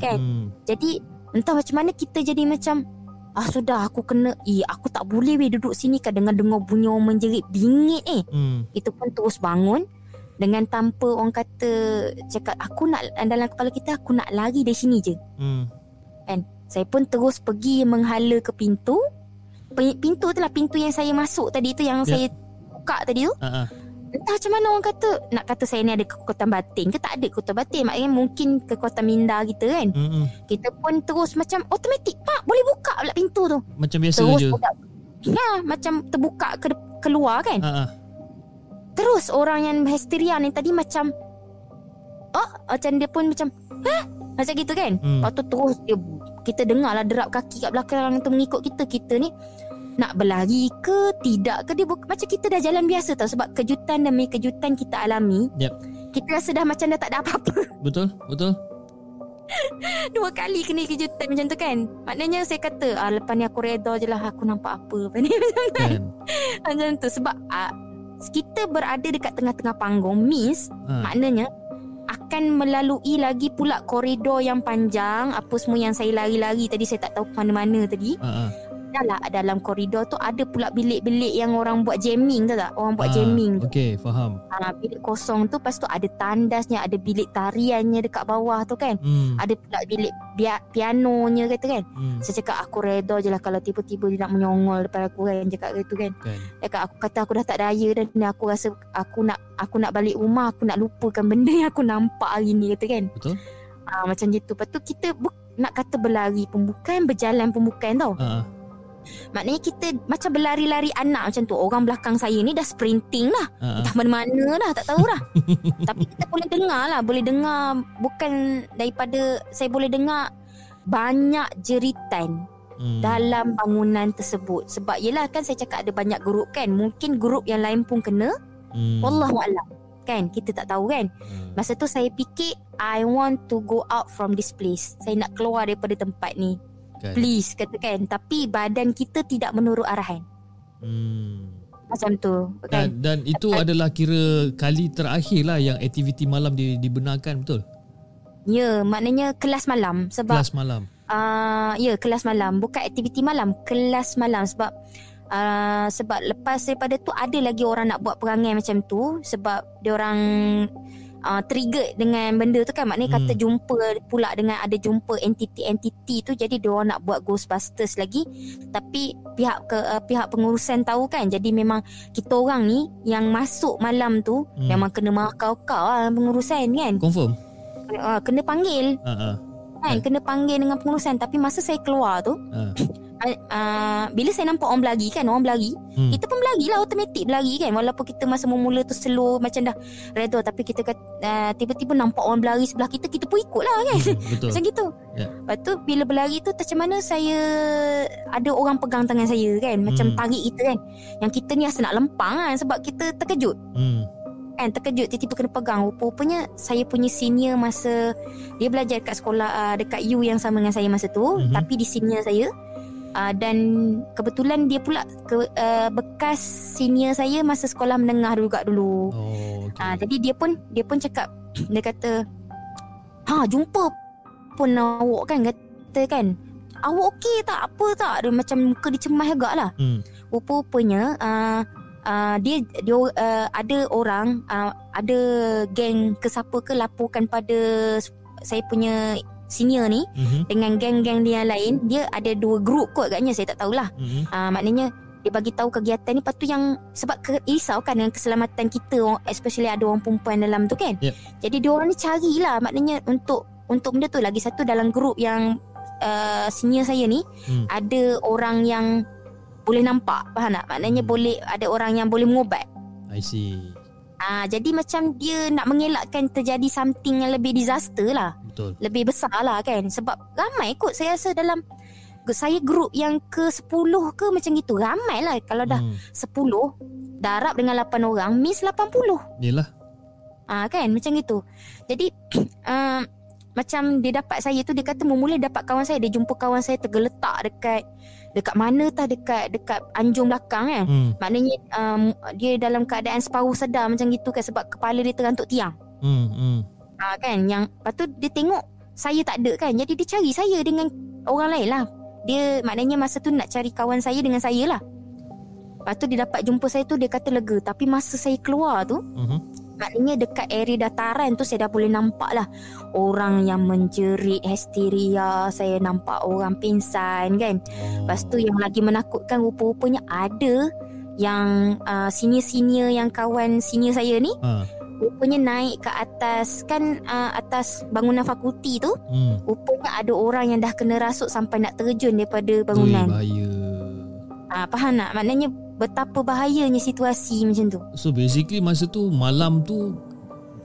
S3: Kan. Jadi entah macam mana kita jadi macam, sudah aku kena, aku tak boleh duduk sini kan, dengar bunyi orang menjerit bingit Itu pun terus bangun. Dengan tanpa orang kata cakap, aku nak, dalam kepala kita, aku nak lari dari sini je. Kan. Saya pun terus pergi menghala ke pintu. Pintu tu lah, pintu yang saya masuk tadi tu, yang saya buka tadi tu. Entah macam mana orang kata, nak kata saya ni ada kekuatan batin ke, tak ada kekuatan batin. Maknanya mungkin kekuatan minda kita kan. Kita pun terus macam automatik, pak boleh buka pula pintu tu. Macam biasa terus je buka. Macam terbuka keluar kan. Terus orang yang histeria ni tadi macam macam dia pun macam macam gitu kan. Lepas tu terus kita dengar lah derap kaki kat belakang tu mengikut kita. Kita ni nak berlari ke tidak ke, dia macam kita dah jalan biasa tau. Sebab kejutan demi kejutan kita alami. kita rasa dah macam dah tak ada apa-apa.
S1: Betul.
S3: 2 kali kena kejutan macam tu kan. Maknanya saya kata lepas ni aku reda je lah, aku nampak apa lepas ni. Macam tu kan. Macam tu sebab kita berada dekat tengah-tengah panggung means maknanya akan melalui lagi pula koridor yang panjang. Apa semua yang saya lari-lari tadi, saya tak tahu mana-mana tadi. Dalam koridor tu ada pula bilik-bilik yang orang buat jamming, tahu tak? Orang buat jamming.
S1: Okey, faham.
S3: Bilik kosong tu, lepas tu ada tandasnya, ada bilik tariannya dekat bawah tu kan. Ada pula bilik pianonya kata kan. Saya cakap aku reda je lah kalau tiba-tiba dia nak menyongol depan aku kan, cakap gitu kan. Cakap aku kata aku dah tak daya dan aku rasa aku nak balik rumah, aku nak lupakan benda yang aku nampak hari ni kata kan.
S1: Betul.
S3: Macam gitu. Lepas tu kita nak kata berlari pun bukan, berjalan pun bukan tau. Maknanya kita macam berlari-lari anak macam tu. Orang belakang saya ni dah sprinting lah. Entah mana-mana dah, tak tahu dah. Tapi kita boleh dengar lah. Boleh dengar, bukan daripada, saya boleh dengar banyak jeritan dalam bangunan tersebut. Sebab yelah kan saya cakap ada banyak grup kan. Mungkin grup yang lain pun kena. Wallahualam kan, kita tak tahu kan. Masa tu saya fikir I want to go out from this place. Saya nak keluar daripada tempat ni kan. Please katakan. Tapi badan kita tidak menurut arahan. Macam tu kan?
S1: Dan itu adalah kira kali terakhir lah yang aktiviti malam dibenarkan, betul?
S3: Ya, maknanya kelas malam. Sebab
S1: kelas malam.
S3: Ya, kelas malam. Bukan aktiviti malam, kelas malam. Sebab lepas daripada tu ada lagi orang nak buat perangai macam tu. Sebab diorang triggered dengan benda tu kan. Maknanya kata jumpa pula dengan, ada jumpa entiti tu. Jadi diorang nak buat Ghostbusters lagi. Tapi pihak pengurusan tahu kan. Jadi memang kita orang ni yang masuk malam tu memang kena kau-kau lah pengurusan kan.
S1: Confirm.
S3: Kena panggil. Kan, kena panggil dengan pengurusan. Tapi masa saya keluar tu bila saya nampak orang berlari kan, kita pun berlari lah, automatik berlari kan. Walaupun kita masa mula tu slow, macam dah redha, tapi kita tiba-tiba nampak orang berlari sebelah kita pun ikut lah kan. Macam gitu. Lepas tu bila berlari tu macam mana saya ada orang pegang tangan saya kan, macam tarik kita kan. Yang kita ni rasa nak lempang kan, sebab kita terkejut kan, terkejut tiba-tiba kena pegang. Rupanya saya punya senior masa dia belajar dekat sekolah dekat U yang sama dengan saya masa tu, tapi di senior saya. Dan kebetulan dia pula bekas senior saya masa sekolah menengah dulu. Jadi dia pun cakap, dia kata, jumpa pun awak kan, kata kan, awak okey tak, apa tak, dia macam muka dia cemas agak lah. Rupanya dia ada orang, ada geng ke siapa ke laporkan pada saya punya senior ni dengan geng-geng dia lain. Dia ada 2 grup kot agaknya, saya tak tahulah. Maknanya dia bagi tahu kegiatan ni. Lepas tu yang sebab risau kan dengan keselamatan kita, especially ada orang perempuan dalam tu kan. Jadi dia orang ni carilah, maknanya untuk benda tu. Lagi satu dalam grup yang senior saya ni ada orang yang boleh nampak, faham tak? Maknanya boleh, ada orang yang boleh mengubat.
S1: I see.
S3: Jadi macam dia nak mengelakkan terjadi something yang lebih disaster lah. Betul. Lebih besar lah kan. Sebab ramai kot saya rasa dalam, saya grup yang ke-10 ke macam gitu. Ramai lah. Kalau dah 10 darab dengan 8 orang means 80.
S1: Yelah.
S3: Kan macam gitu. Jadi macam dia dapat saya tu, dia kata mula dapat kawan saya, dia jumpa kawan saya tergeletak dekat mana tah, dekat anjung belakang kan. Maknanya dia dalam keadaan separuh sedar macam gitu kan, sebab kepala dia terantuk tiang. Kan, yang lepas tu dia tengok saya tak ada kan, jadi dia cari saya dengan orang lain lah. Dia maknanya masa tu nak cari kawan saya dengan saya lah. Lepas tu dia dapat jumpa saya tu, dia kata lega. Tapi masa saya keluar tu, maknanya dekat area dataran tu saya dah boleh nampak lah orang yang menjerit histeria. Saya nampak orang pingsan kan. Lepas tu yang lagi menakutkan, rupa-rupanya ada yang senior-senior yang kawan senior saya ni, rupanya naik ke atas kan, atas bangunan fakulti tu. Rupanya ada orang yang dah kena rasuk sampai nak terjun daripada bangunan.
S1: Bahaya.
S3: Faham tak? Maknanya betapa bahayanya situasi macam tu.
S1: So basically masa tu, malam tu,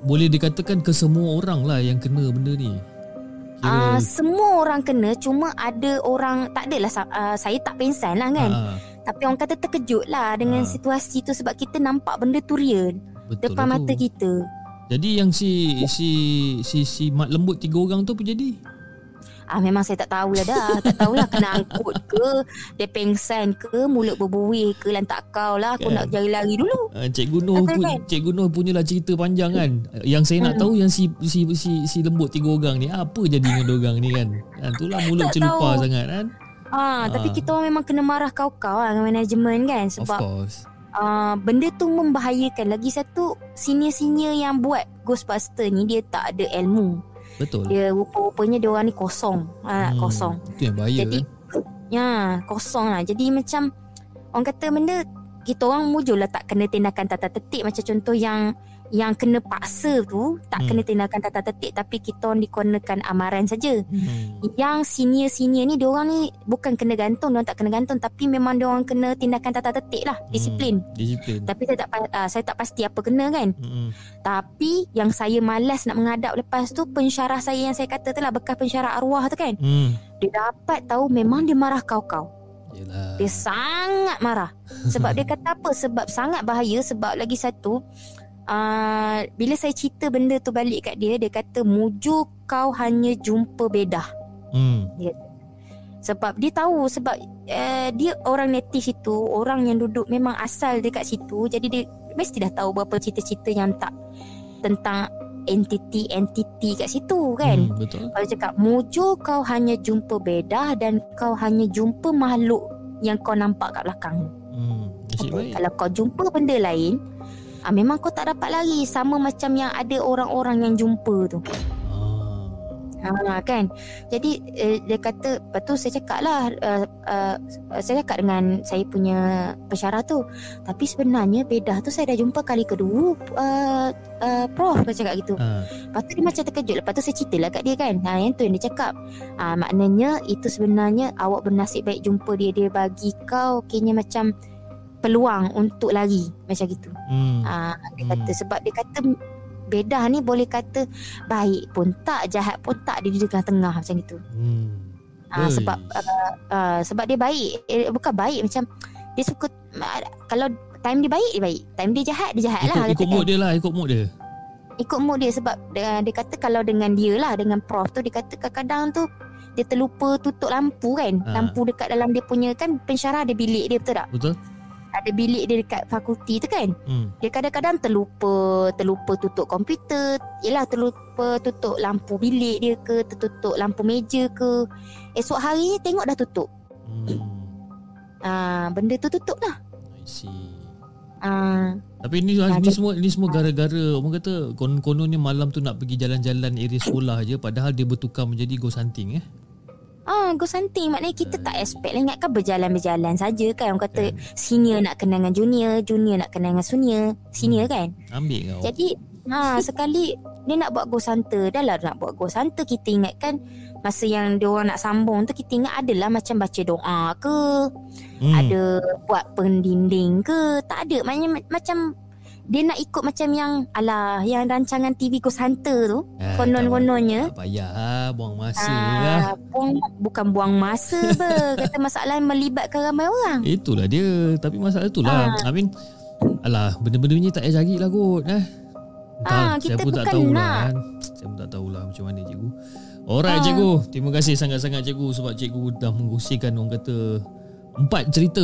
S1: boleh dikatakan ke semua orang lah yang kena benda ni.
S3: Semua orang kena. Cuma ada orang, tak adalah, saya tak pengsan lah kan. Tapi orang kata terkejut lah dengan situasi tu, sebab kita nampak benda tu real depan mata kita.
S1: Jadi yang si mat lembut 3 orang tu apa jadi?
S3: Memang saya tak tahulah dah. Tak tahulah kena angkut ke, dia pengsan ke, mulut berbuih ke, lantak kau lah. Aku nak jari lari dulu.
S1: Cikgu Noh punyalah cerita panjang kan. Yang saya nak tahu yang si lembut 3 orang ni apa jadi dengan diorang ni kan. Itulah mulut celupa sangat kan.
S3: Tapi kita orang memang kena marah kau-kau lah dengan manajemen kan. Sebab benda tu membahayakan. Lagi satu, senior-senior yang buat Ghostbuster ni dia tak ada ilmu.
S1: Betul.
S3: Dia rupa-rupanya dia orang ni kosong. Kosong.
S1: Itu yang bahaya.
S3: Jadi, kosong lah. Jadi macam orang kata benda kita orang mujurlah tak kena tindakan tata tertib. Macam contoh yang kena paksa tu tak kena tindakan tata tertib, tapi kita orang dikenakan amaran saja. Yang senior-senior ni diorang ni bukan kena gantung, diorang tak kena gantung, tapi memang diorang kena tindakan tata tertib lah, disiplin. Tapi saya tak pasti apa kena kan. Tapi yang saya malas nak menghadap lepas tu, pensyarah saya yang saya kata tu lah, bekas pensyarah arwah tu kan. Dia dapat tahu memang dia marah kau-kau.
S1: Yelah.
S3: Dia sangat marah. Sebab dia kata apa? Sebab sangat bahaya. Sebab lagi satu, bila saya cerita benda tu balik kat dia, dia kata mujur kau hanya jumpa bedah. Sebab dia tahu, sebab dia orang native situ, orang yang duduk memang asal dekat situ. Jadi dia mesti dah tahu berapa cerita-cerita yang tak tentang entiti kat situ kan.
S1: Betul.
S3: Kalau cakap mujur kau hanya jumpa bedah dan kau hanya jumpa makhluk yang kau nampak kat belakang. Kalau kau jumpa benda lain, memang kau tak dapat lari. Sama macam yang ada orang-orang yang jumpa tu. Kan. Jadi dia kata, lepas tu saya cakap lah, saya cakap dengan saya punya pensyarah tu, tapi sebenarnya bedah tu saya dah jumpa kali kedua, Prof, dia cakap gitu. Lepas tu dia macam terkejut. Lepas tu saya cerita lah kat dia kan, yang tu yang dia cakap, maknanya itu sebenarnya awak bernasib baik jumpa dia. Dia bagi kau kayaknya macam peluang untuk lari, macam gitu. Dia kata, sebab dia kata bedah ni boleh kata baik pun tak, jahat pun tak, dia di tengah-tengah macam itu. Sebab dia baik, bukan baik macam dia suka, kalau time dia baik, time dia jahat lah.
S1: Ikut mood dia lah, ikut mood dia. Sebab dia kata kalau dengan dia lah, dengan Prof tu, dia kata kadang-kadang tu dia terlupa tutup lampu kan. Lampu dekat dalam dia punya kan, pensyarah ada bilik dia, betul tak? Betul.
S3: Ada bilik dia dekat fakulti tu kan. Dia kadang-kadang terlupa tutup komputer. Yelah, terlupa tutup lampu bilik dia ke, tertutup lampu meja ke. Esok hari tengok dah tutup. Benda tu tutup lah.
S1: I see. Tapi ini semua gara-gara orang kata kononnya malam tu nak pergi jalan-jalan area sekolah je, padahal dia bertukar menjadi ghost hunting.
S3: Ghost hunting maknanya kita tak expect lah. Ingatkan berjalan-berjalan saja kan. Orang kata senior nak kenal dengan junior nak kenal dengan senior kan.
S1: Ambil kau.
S3: Jadi sekali dia nak buat ghost hunter. Dah lah nak buat ghost hunter, kita ingatkan masa yang dia orang nak sambung tu, kita ingat adalah macam baca doa ke, ada buat pendinding ke. Tak ada. Maknanya macam dia nak ikut macam yang yang rancangan TV Ghost Hunter tu. Konon-kononnya
S1: tak payah buang masa lah.
S3: Bukan buang masa kata masalah melibatkan ramai orang.
S1: Itulah dia. Tapi masalah itulah, I mean, benda-benda ni tak payah cari lah kot. Saya pun tak tahulah kan. Saya pun tak tahulah macam mana cikgu. Alright cikgu, terima kasih sangat-sangat cikgu, sebab cikgu dah mengkongsikan orang kata 4 cerita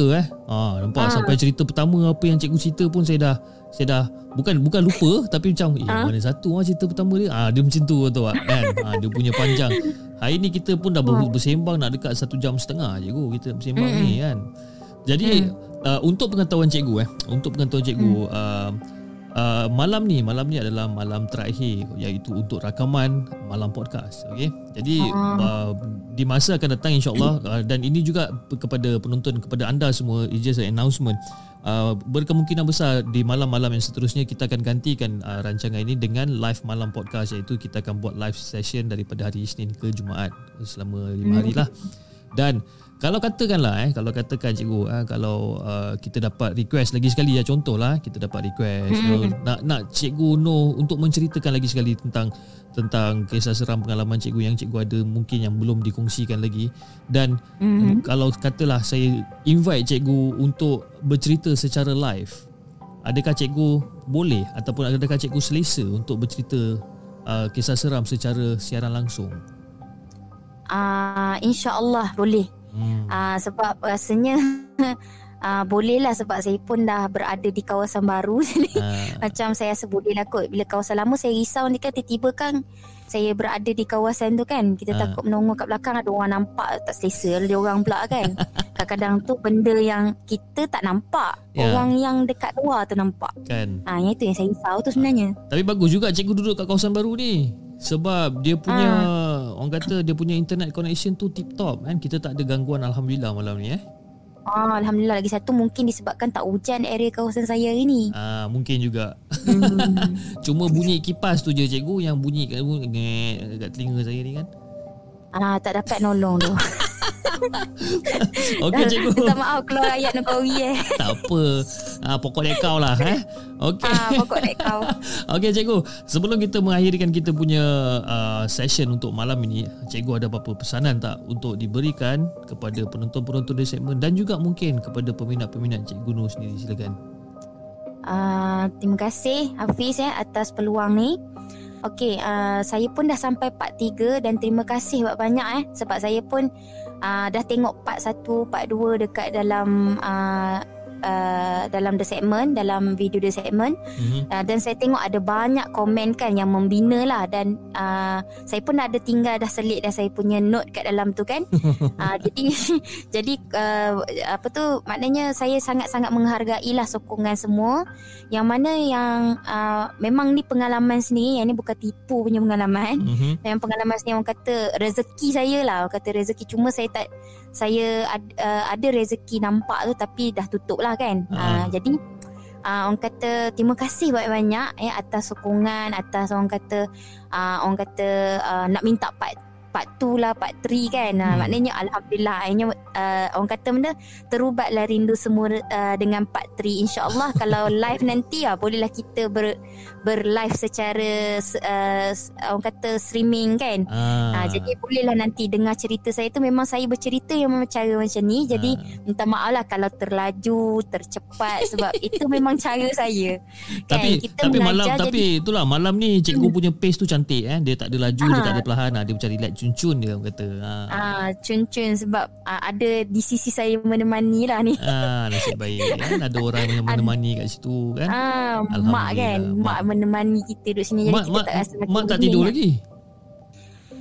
S1: nampak sampai cerita pertama apa yang cikgu cerita pun saya dah bukan lupa, tapi macam mana satu cerita pertama dia dia macam tu kan. Dia punya panjang. Hari ni kita pun dah bersembang nak dekat 1.5 jam cikgu kita bersembang ni kan. Jadi untuk pengetahuan cikgu malam ni adalah malam terakhir, iaitu untuk rakaman malam podcast. Okey. Jadi di masa akan datang insya-Allah, dan ini juga kepada penonton, kepada anda semua, it's just an announcement. Berkemungkinan besar di malam-malam yang seterusnya kita akan gantikan rancangan ini dengan live malam podcast, iaitu kita akan buat live session daripada hari Isnin ke Jumaat selama 5 hari lah. Dan kalau katakan cikgu, kalau kita dapat request lagi sekali, contohlah kita dapat request nak cikgu Noh untuk menceritakan lagi sekali tentang kisah seram pengalaman cikgu yang cikgu ada, mungkin yang belum dikongsikan lagi. Dan kalau katalah saya invite cikgu untuk bercerita secara live, adakah cikgu boleh ataupun adakah cikgu selesa untuk bercerita kisah seram secara siaran langsung?
S3: InsyaAllah boleh. Sebab rasanya boleh lah, sebab saya pun dah berada di kawasan baru. Jadi macam saya rasa boleh lah kot. Bila kawasan lama saya risau ni kan, tiba-tiba kan saya berada di kawasan tu kan, kita takut menongol kat belakang ada orang nampak tak selesa dia orang pula kan. Kadang-kadang tu benda yang kita tak nampak, orang yang dekat luar tu nampak kan. Yang itu yang saya risau tu sebenarnya.
S1: Tapi bagus juga cikgu duduk kat kawasan baru ni, sebab dia punya orang kata dia punya internet connection tu tip top kan. Kita tak ada gangguan, alhamdulillah malam ni
S3: Alhamdulillah. Lagi satu mungkin disebabkan tak hujan area kawasan saya hari ni.
S1: Mungkin juga. Cuma bunyi kipas tu je cikgu yang bunyi kat telinga saya ni kan.
S3: Tak dapat nolong tu.
S1: Okey cikgu.
S3: Minta maaf keluar ayat Nagori
S1: Tak apa. Pokok dek kau lah Okey.
S3: Pokok dek kau.
S1: Okey cikgu, sebelum kita mengakhirkan kita punya session untuk malam ini, cikgu ada apa-apa pesanan tak untuk diberikan kepada penonton-penonton di segmen dan juga mungkin kepada peminat-peminat Cikgu Nur sendiri? Silakan.
S3: Terima kasih Hafiz atas peluang ni. Okey, saya pun dah sampai part 3 dan terima kasih banyak sebab saya pun dah tengok part 1, part 2 dekat dalam The Segment, dalam video The Segment. Dan saya tengok ada banyak komen kan yang membina lah, dan saya pun dah selit dah saya punya note kat dalam tu kan. Jadi maknanya saya sangat-sangat menghargai lah sokongan semua, yang mana yang memang ni pengalaman sendiri, yang ni bukan tipu punya pengalaman. Yang pengalaman sendiri, orang kata rezeki saya lah, orang kata rezeki, cuma saya ada rezeki nampak tu tapi dah tutup lah kan. Jadi orang kata terima kasih banyak-banyak atas sokongan, atas orang kata nak minta part 2 lah, part 3 kan. Maknanya alhamdulillah, orang kata benda terubatlah rindu semua dengan part 3. InsyaAllah kalau live nanti bolehlah kita berlive secara orang kata streaming kan. Jadi bolehlah nanti dengar cerita saya tu. Memang saya bercerita yang memang cara macam ni. Jadi minta maaf lah kalau terlaju, tercepat, sebab itu memang cara saya kan.
S1: Tapi malam itulah malam ni cikgu punya pace tu cantik Dia tak ada laju, dia tak ada perlahan, dia macam relax, cun-cun dia orang kata.
S3: Cun-cun sebab ada di sisi saya menemani lah ni.
S1: Nasib baik kan, ada orang yang menemani kat situ kan.
S3: Mak kan, mak menemani kita duduk sini. Jadi kita tak rasa
S1: mak tak tidur lagi.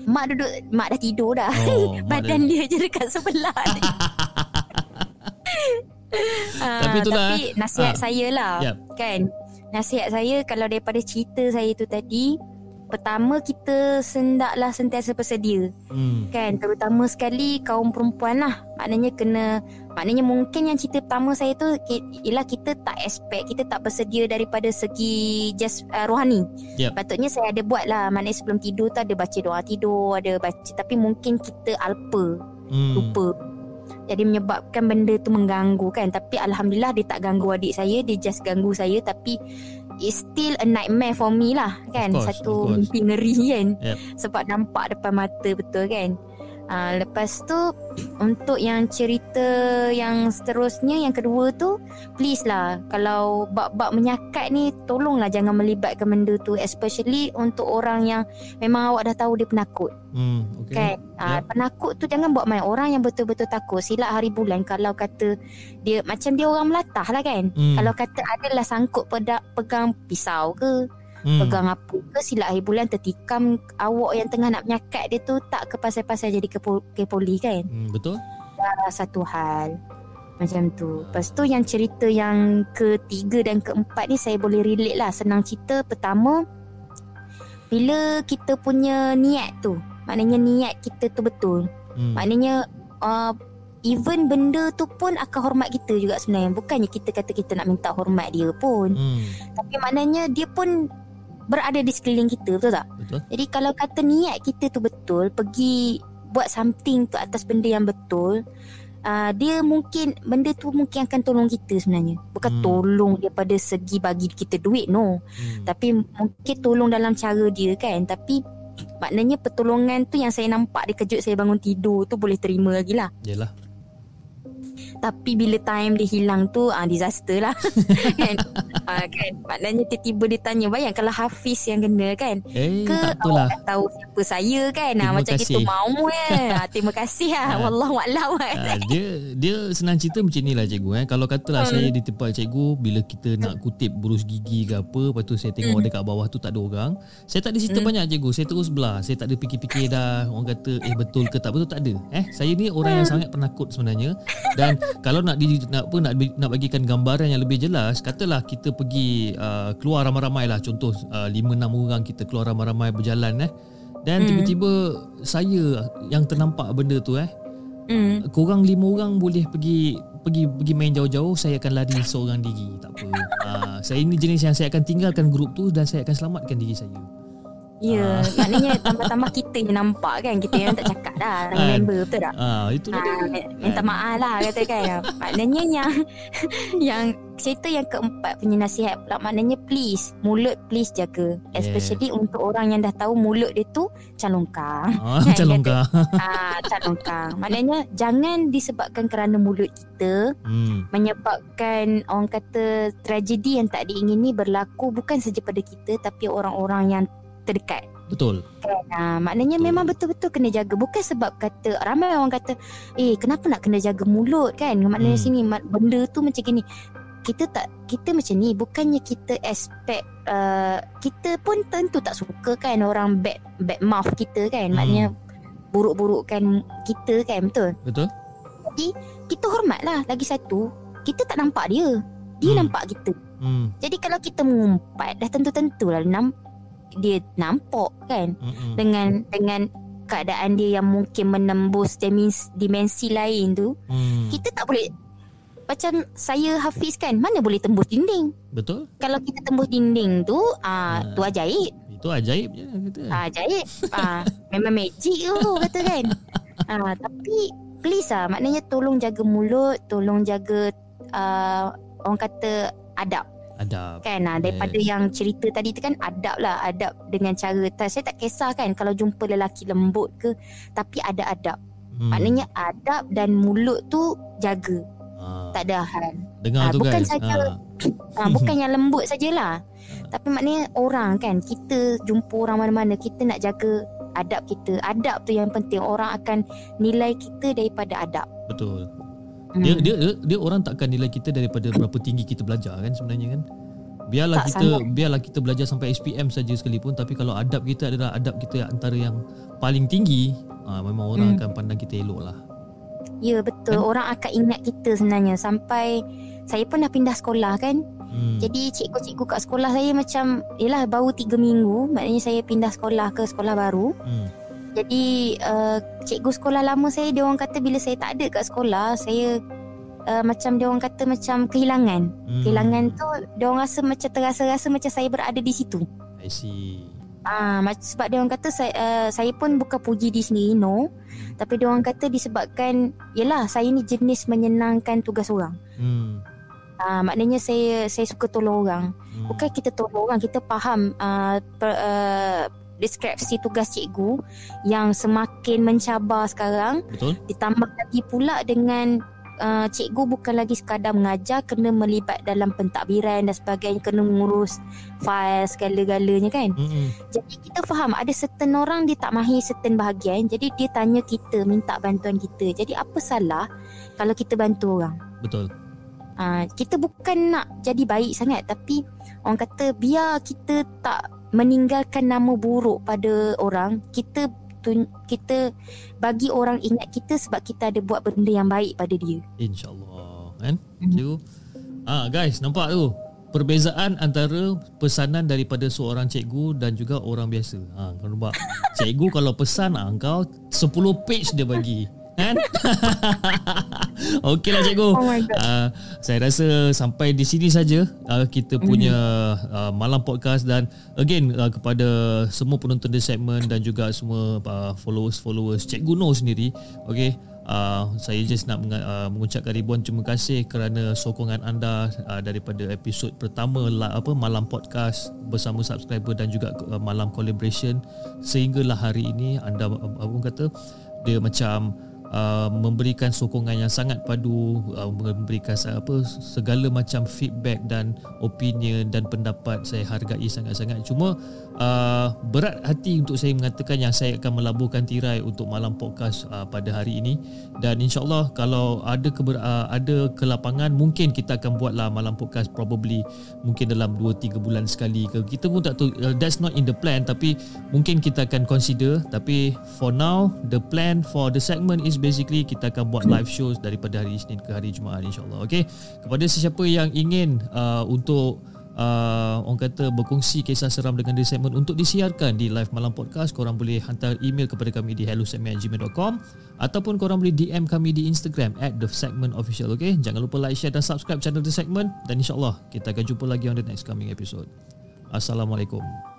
S3: Mak dah tidur dah. Badan dia je dekat sebelah ni. Tapi nasihat saya lah kan. Nasihat saya kalau daripada cerita saya tu tadi, pertama kita hendaklah sentiasa bersedia kan, terutama sekali kaum perempuan lah. Maknanya mungkin yang cerita pertama saya tu ialah kita tak expect, kita tak bersedia daripada segi just rohani. Patutnya saya ada buat lah, maknanya sebelum tidur tu ada baca doa tidur, ada baca, tapi mungkin kita lupa. Jadi menyebabkan benda tu mengganggu kan. Tapi alhamdulillah dia tak ganggu adik saya, dia just ganggu saya. Tapi it's still a nightmare for me lah kan. Satu mimpi ngeri kan. Sebab nampak depan mata betul kan. Lepas tu untuk yang cerita yang seterusnya, yang kedua tu, please lah kalau bab-bab menyakat ni tolonglah jangan melibatkan benda tu, especially untuk orang yang memang awak dah tahu dia penakut. Kan? Penakut tu jangan buat main. Orang yang betul-betul takut, silap hari bulan kalau kata dia macam dia orang melatah lah kan. Kalau kata adalah sangkut pegang pisau ke, pegang apa ke, silap hari bulan tertikam awak yang tengah nak menyakat dia tu, tak ke pasal-pasal jadi ke poli kan. Betul. Satu hal macam tu. Lepas tu yang cerita yang ketiga dan keempat ni saya boleh relate lah. Senang cerita. Pertama, bila kita punya niat tu, maknanya niat kita tu betul, maknanya even benda tu pun akan hormat kita juga sebenarnya. Bukannya kita kata kita nak minta hormat dia pun, tapi maknanya dia pun berada di sekeliling kita, betul tak? Betul. Jadi kalau kata niat kita tu betul, pergi buat something tu atas benda yang betul, dia mungkin, benda tu mungkin akan tolong kita sebenarnya. Bukan tolong daripada segi bagi kita duit, no. Tapi mungkin tolong dalam cara dia kan. Tapi maknanya pertolongan tu yang saya nampak, dia kejut saya bangun tidur tu, boleh terima lagi lah. Yelah. Tapi bila time dia hilang tu, disaster lah. Kan? Kan maknanya tiba-tiba dia tanya, bayang kalau Hafiz yang kena kan, ke
S1: tak apalah.
S3: awak tahu siapa saya kan.
S1: Terima
S3: Macam
S1: kasih.
S3: gitu mau terima kasih Wallahualam
S1: Dia senang cerita macam ni lah cikgu. Kalau katalah saya di tempat cikgu, bila kita nak kutip berus gigi ke apa, lepas tu saya tengok dekat bawah tu tak ada orang, saya tak ada cerita banyak cikgu. Saya terus belah. Saya tak ada fikir-fikir dah orang kata betul ke tak betul, tak ada. Saya ni orang yang sangat penakut sebenarnya. Dan kalau nak bagikan gambaran yang lebih jelas, katalah kita pergi keluar ramai-ramai lah, contoh 5-6 orang kita keluar ramai-ramai berjalan dan tiba-tiba saya yang ternampak benda tu korang 5 orang boleh pergi main jauh-jauh, saya akan lari seorang diri, tak apa. Saya ni jenis yang saya akan tinggalkan grup tu dan saya akan selamatkan diri saya.
S3: Ya, maknanya tambah-tambah kita yang nampak kan, kita yang tak cakap dah dengan member, betul tak?
S1: Itulah dia.
S3: Minta maaf lah kata kan. Maknanya yang cerita yang keempat punya nasihat pula, maknanya please, mulut please jaga. Especially untuk orang yang dah tahu mulut dia tu calongkang.
S1: Calongkang.
S3: Calongkang. Maknanya jangan disebabkan kerana mulut kita menyebabkan orang kata tragedi yang tak diingini berlaku bukan saja pada kita tapi orang-orang yang terdekat.
S1: Betul.
S3: Kan? Maknanya memang betul-betul kena jaga. Bukan sebab kata, ramai orang kata kenapa nak kena jaga mulut kan. Maknanya sini benda tu macam gini. Kita macam ni, bukannya kita expect kita pun tentu tak suka kan orang bad mouth kita kan. Maknanya buruk-burukkan kita kan, betul?
S1: Betul.
S3: Jadi kita hormatlah. Lagi satu, kita tak nampak dia nampak kita. Jadi kalau kita mengumpat, dah tentu-tentulah dia nampak kan. Dengan keadaan dia yang mungkin menembus dimensi lain tu, kita tak boleh. Macam saya Hafiz kan, mana boleh tembus dinding. Betul. Kalau kita tembus dinding tu tu ajaib.
S1: Itu ajaib je kata.
S3: Ajaib. Memang magic tu kata kan. Tapi please maknanya tolong jaga mulut, tolong jaga orang kata adab kan. Daripada yang cerita tadi tu kan, adab lah. Adab dengan cara saya tak kisah kan kalau jumpa lelaki lembut ke, tapi ada adab. Maknanya adab dan mulut tu jaga. Tak ada hal.
S1: Dengar tu
S3: bukan
S1: guys.
S3: saja bukan yang lembut sajalah. Tapi maknanya orang kan, kita jumpa orang mana-mana, kita nak jaga adab kita. Adab tu yang penting. Orang akan nilai kita daripada adab.
S1: Betul. Dia orang takkan nilai kita daripada berapa tinggi kita belajar kan sebenarnya kan. Biarlah kita belajar sampai SPM saja sekalipun, tapi kalau adab kita adalah adab kita antara yang paling tinggi, memang orang akan pandang kita elok lah.
S3: Ya betul. Orang akan ingat kita sebenarnya. Sampai saya pun dah pindah sekolah kan. Jadi cikgu-cikgu kat sekolah saya macam, yelah baru 3 minggu, maknanya saya pindah sekolah ke sekolah baru. Jadi cikgu sekolah lama saya, dia orang kata bila saya tak ada kat sekolah, saya macam dia orang kata macam kehilangan. Kehilangan tu dia orang rasa macam terasa-rasa macam saya berada di situ.
S1: I see.
S3: Sebab dia orang kata saya pun bukan puji di sini, no. Tapi dia orang kata disebabkan yelah saya ni jenis menyenangkan tugas orang. Maknanya saya suka tolong orang. Bukan kita tolong orang, kita faham deskripsi tugas cikgu yang semakin mencabar sekarang. Betul. Ditambah lagi pula dengan cikgu bukan lagi sekadar mengajar, kena melibat dalam pentadbiran dan sebagainya, kena mengurus fail segala-galanya kan. Jadi kita faham ada certain orang dia tak mahir certain bahagian, jadi dia tanya kita, minta bantuan kita. Jadi apa salah kalau kita bantu orang? Betul. Kita bukan nak jadi baik sangat, tapi orang kata biar kita tak meninggalkan nama buruk pada orang, kita bagi orang ingat kita sebab kita ada buat benda yang baik pada dia. InsyaAllah kan.
S1: Guys, nampak tu perbezaan antara pesanan daripada seorang cikgu dan juga orang biasa. Kau nampak cikgu kalau pesan kau 10 page dia bagi kan. Okeylah cikgu. Saya rasa sampai di sini saja kita punya malam podcast. Dan again kepada semua penonton di segmen dan juga semua followers Cikgu Noh sendiri, okey, saya just nak mengucapkan ribuan terima kasih kerana sokongan anda daripada episod pertama malam podcast bersama subscriber dan juga malam collaboration sehinggalah hari ini. Anda kata dia macam memberikan sokongan yang sangat padu, memberikan segala macam feedback dan opinion dan pendapat saya hargai sangat-sangat. Cuma berat hati untuk saya mengatakan yang saya akan melaburkan tirai untuk malam podcast pada hari ini, dan insyaAllah kalau ada kelapangan mungkin kita akan buatlah malam podcast probably mungkin dalam 2-3 bulan sekali ke, kita pun tak tahu. That's not in the plan, tapi mungkin kita akan consider. Tapi for now the plan for the segment is basically kita akan buat live shows daripada hari Isnin ke hari Jumaat insyaAllah. Okay, kepada sesiapa yang ingin untuk orang kata berkongsi kisah seram dengan The Segment untuk disiarkan di live malam podcast, korang boleh hantar email kepada kami di hellosegment@gmail.com ataupun korang boleh DM kami di Instagram @thesegmentofficial. Okay, jangan lupa like, share dan subscribe channel The Segment, dan insyaAllah kita akan jumpa lagi on the next coming episode. Assalamualaikum.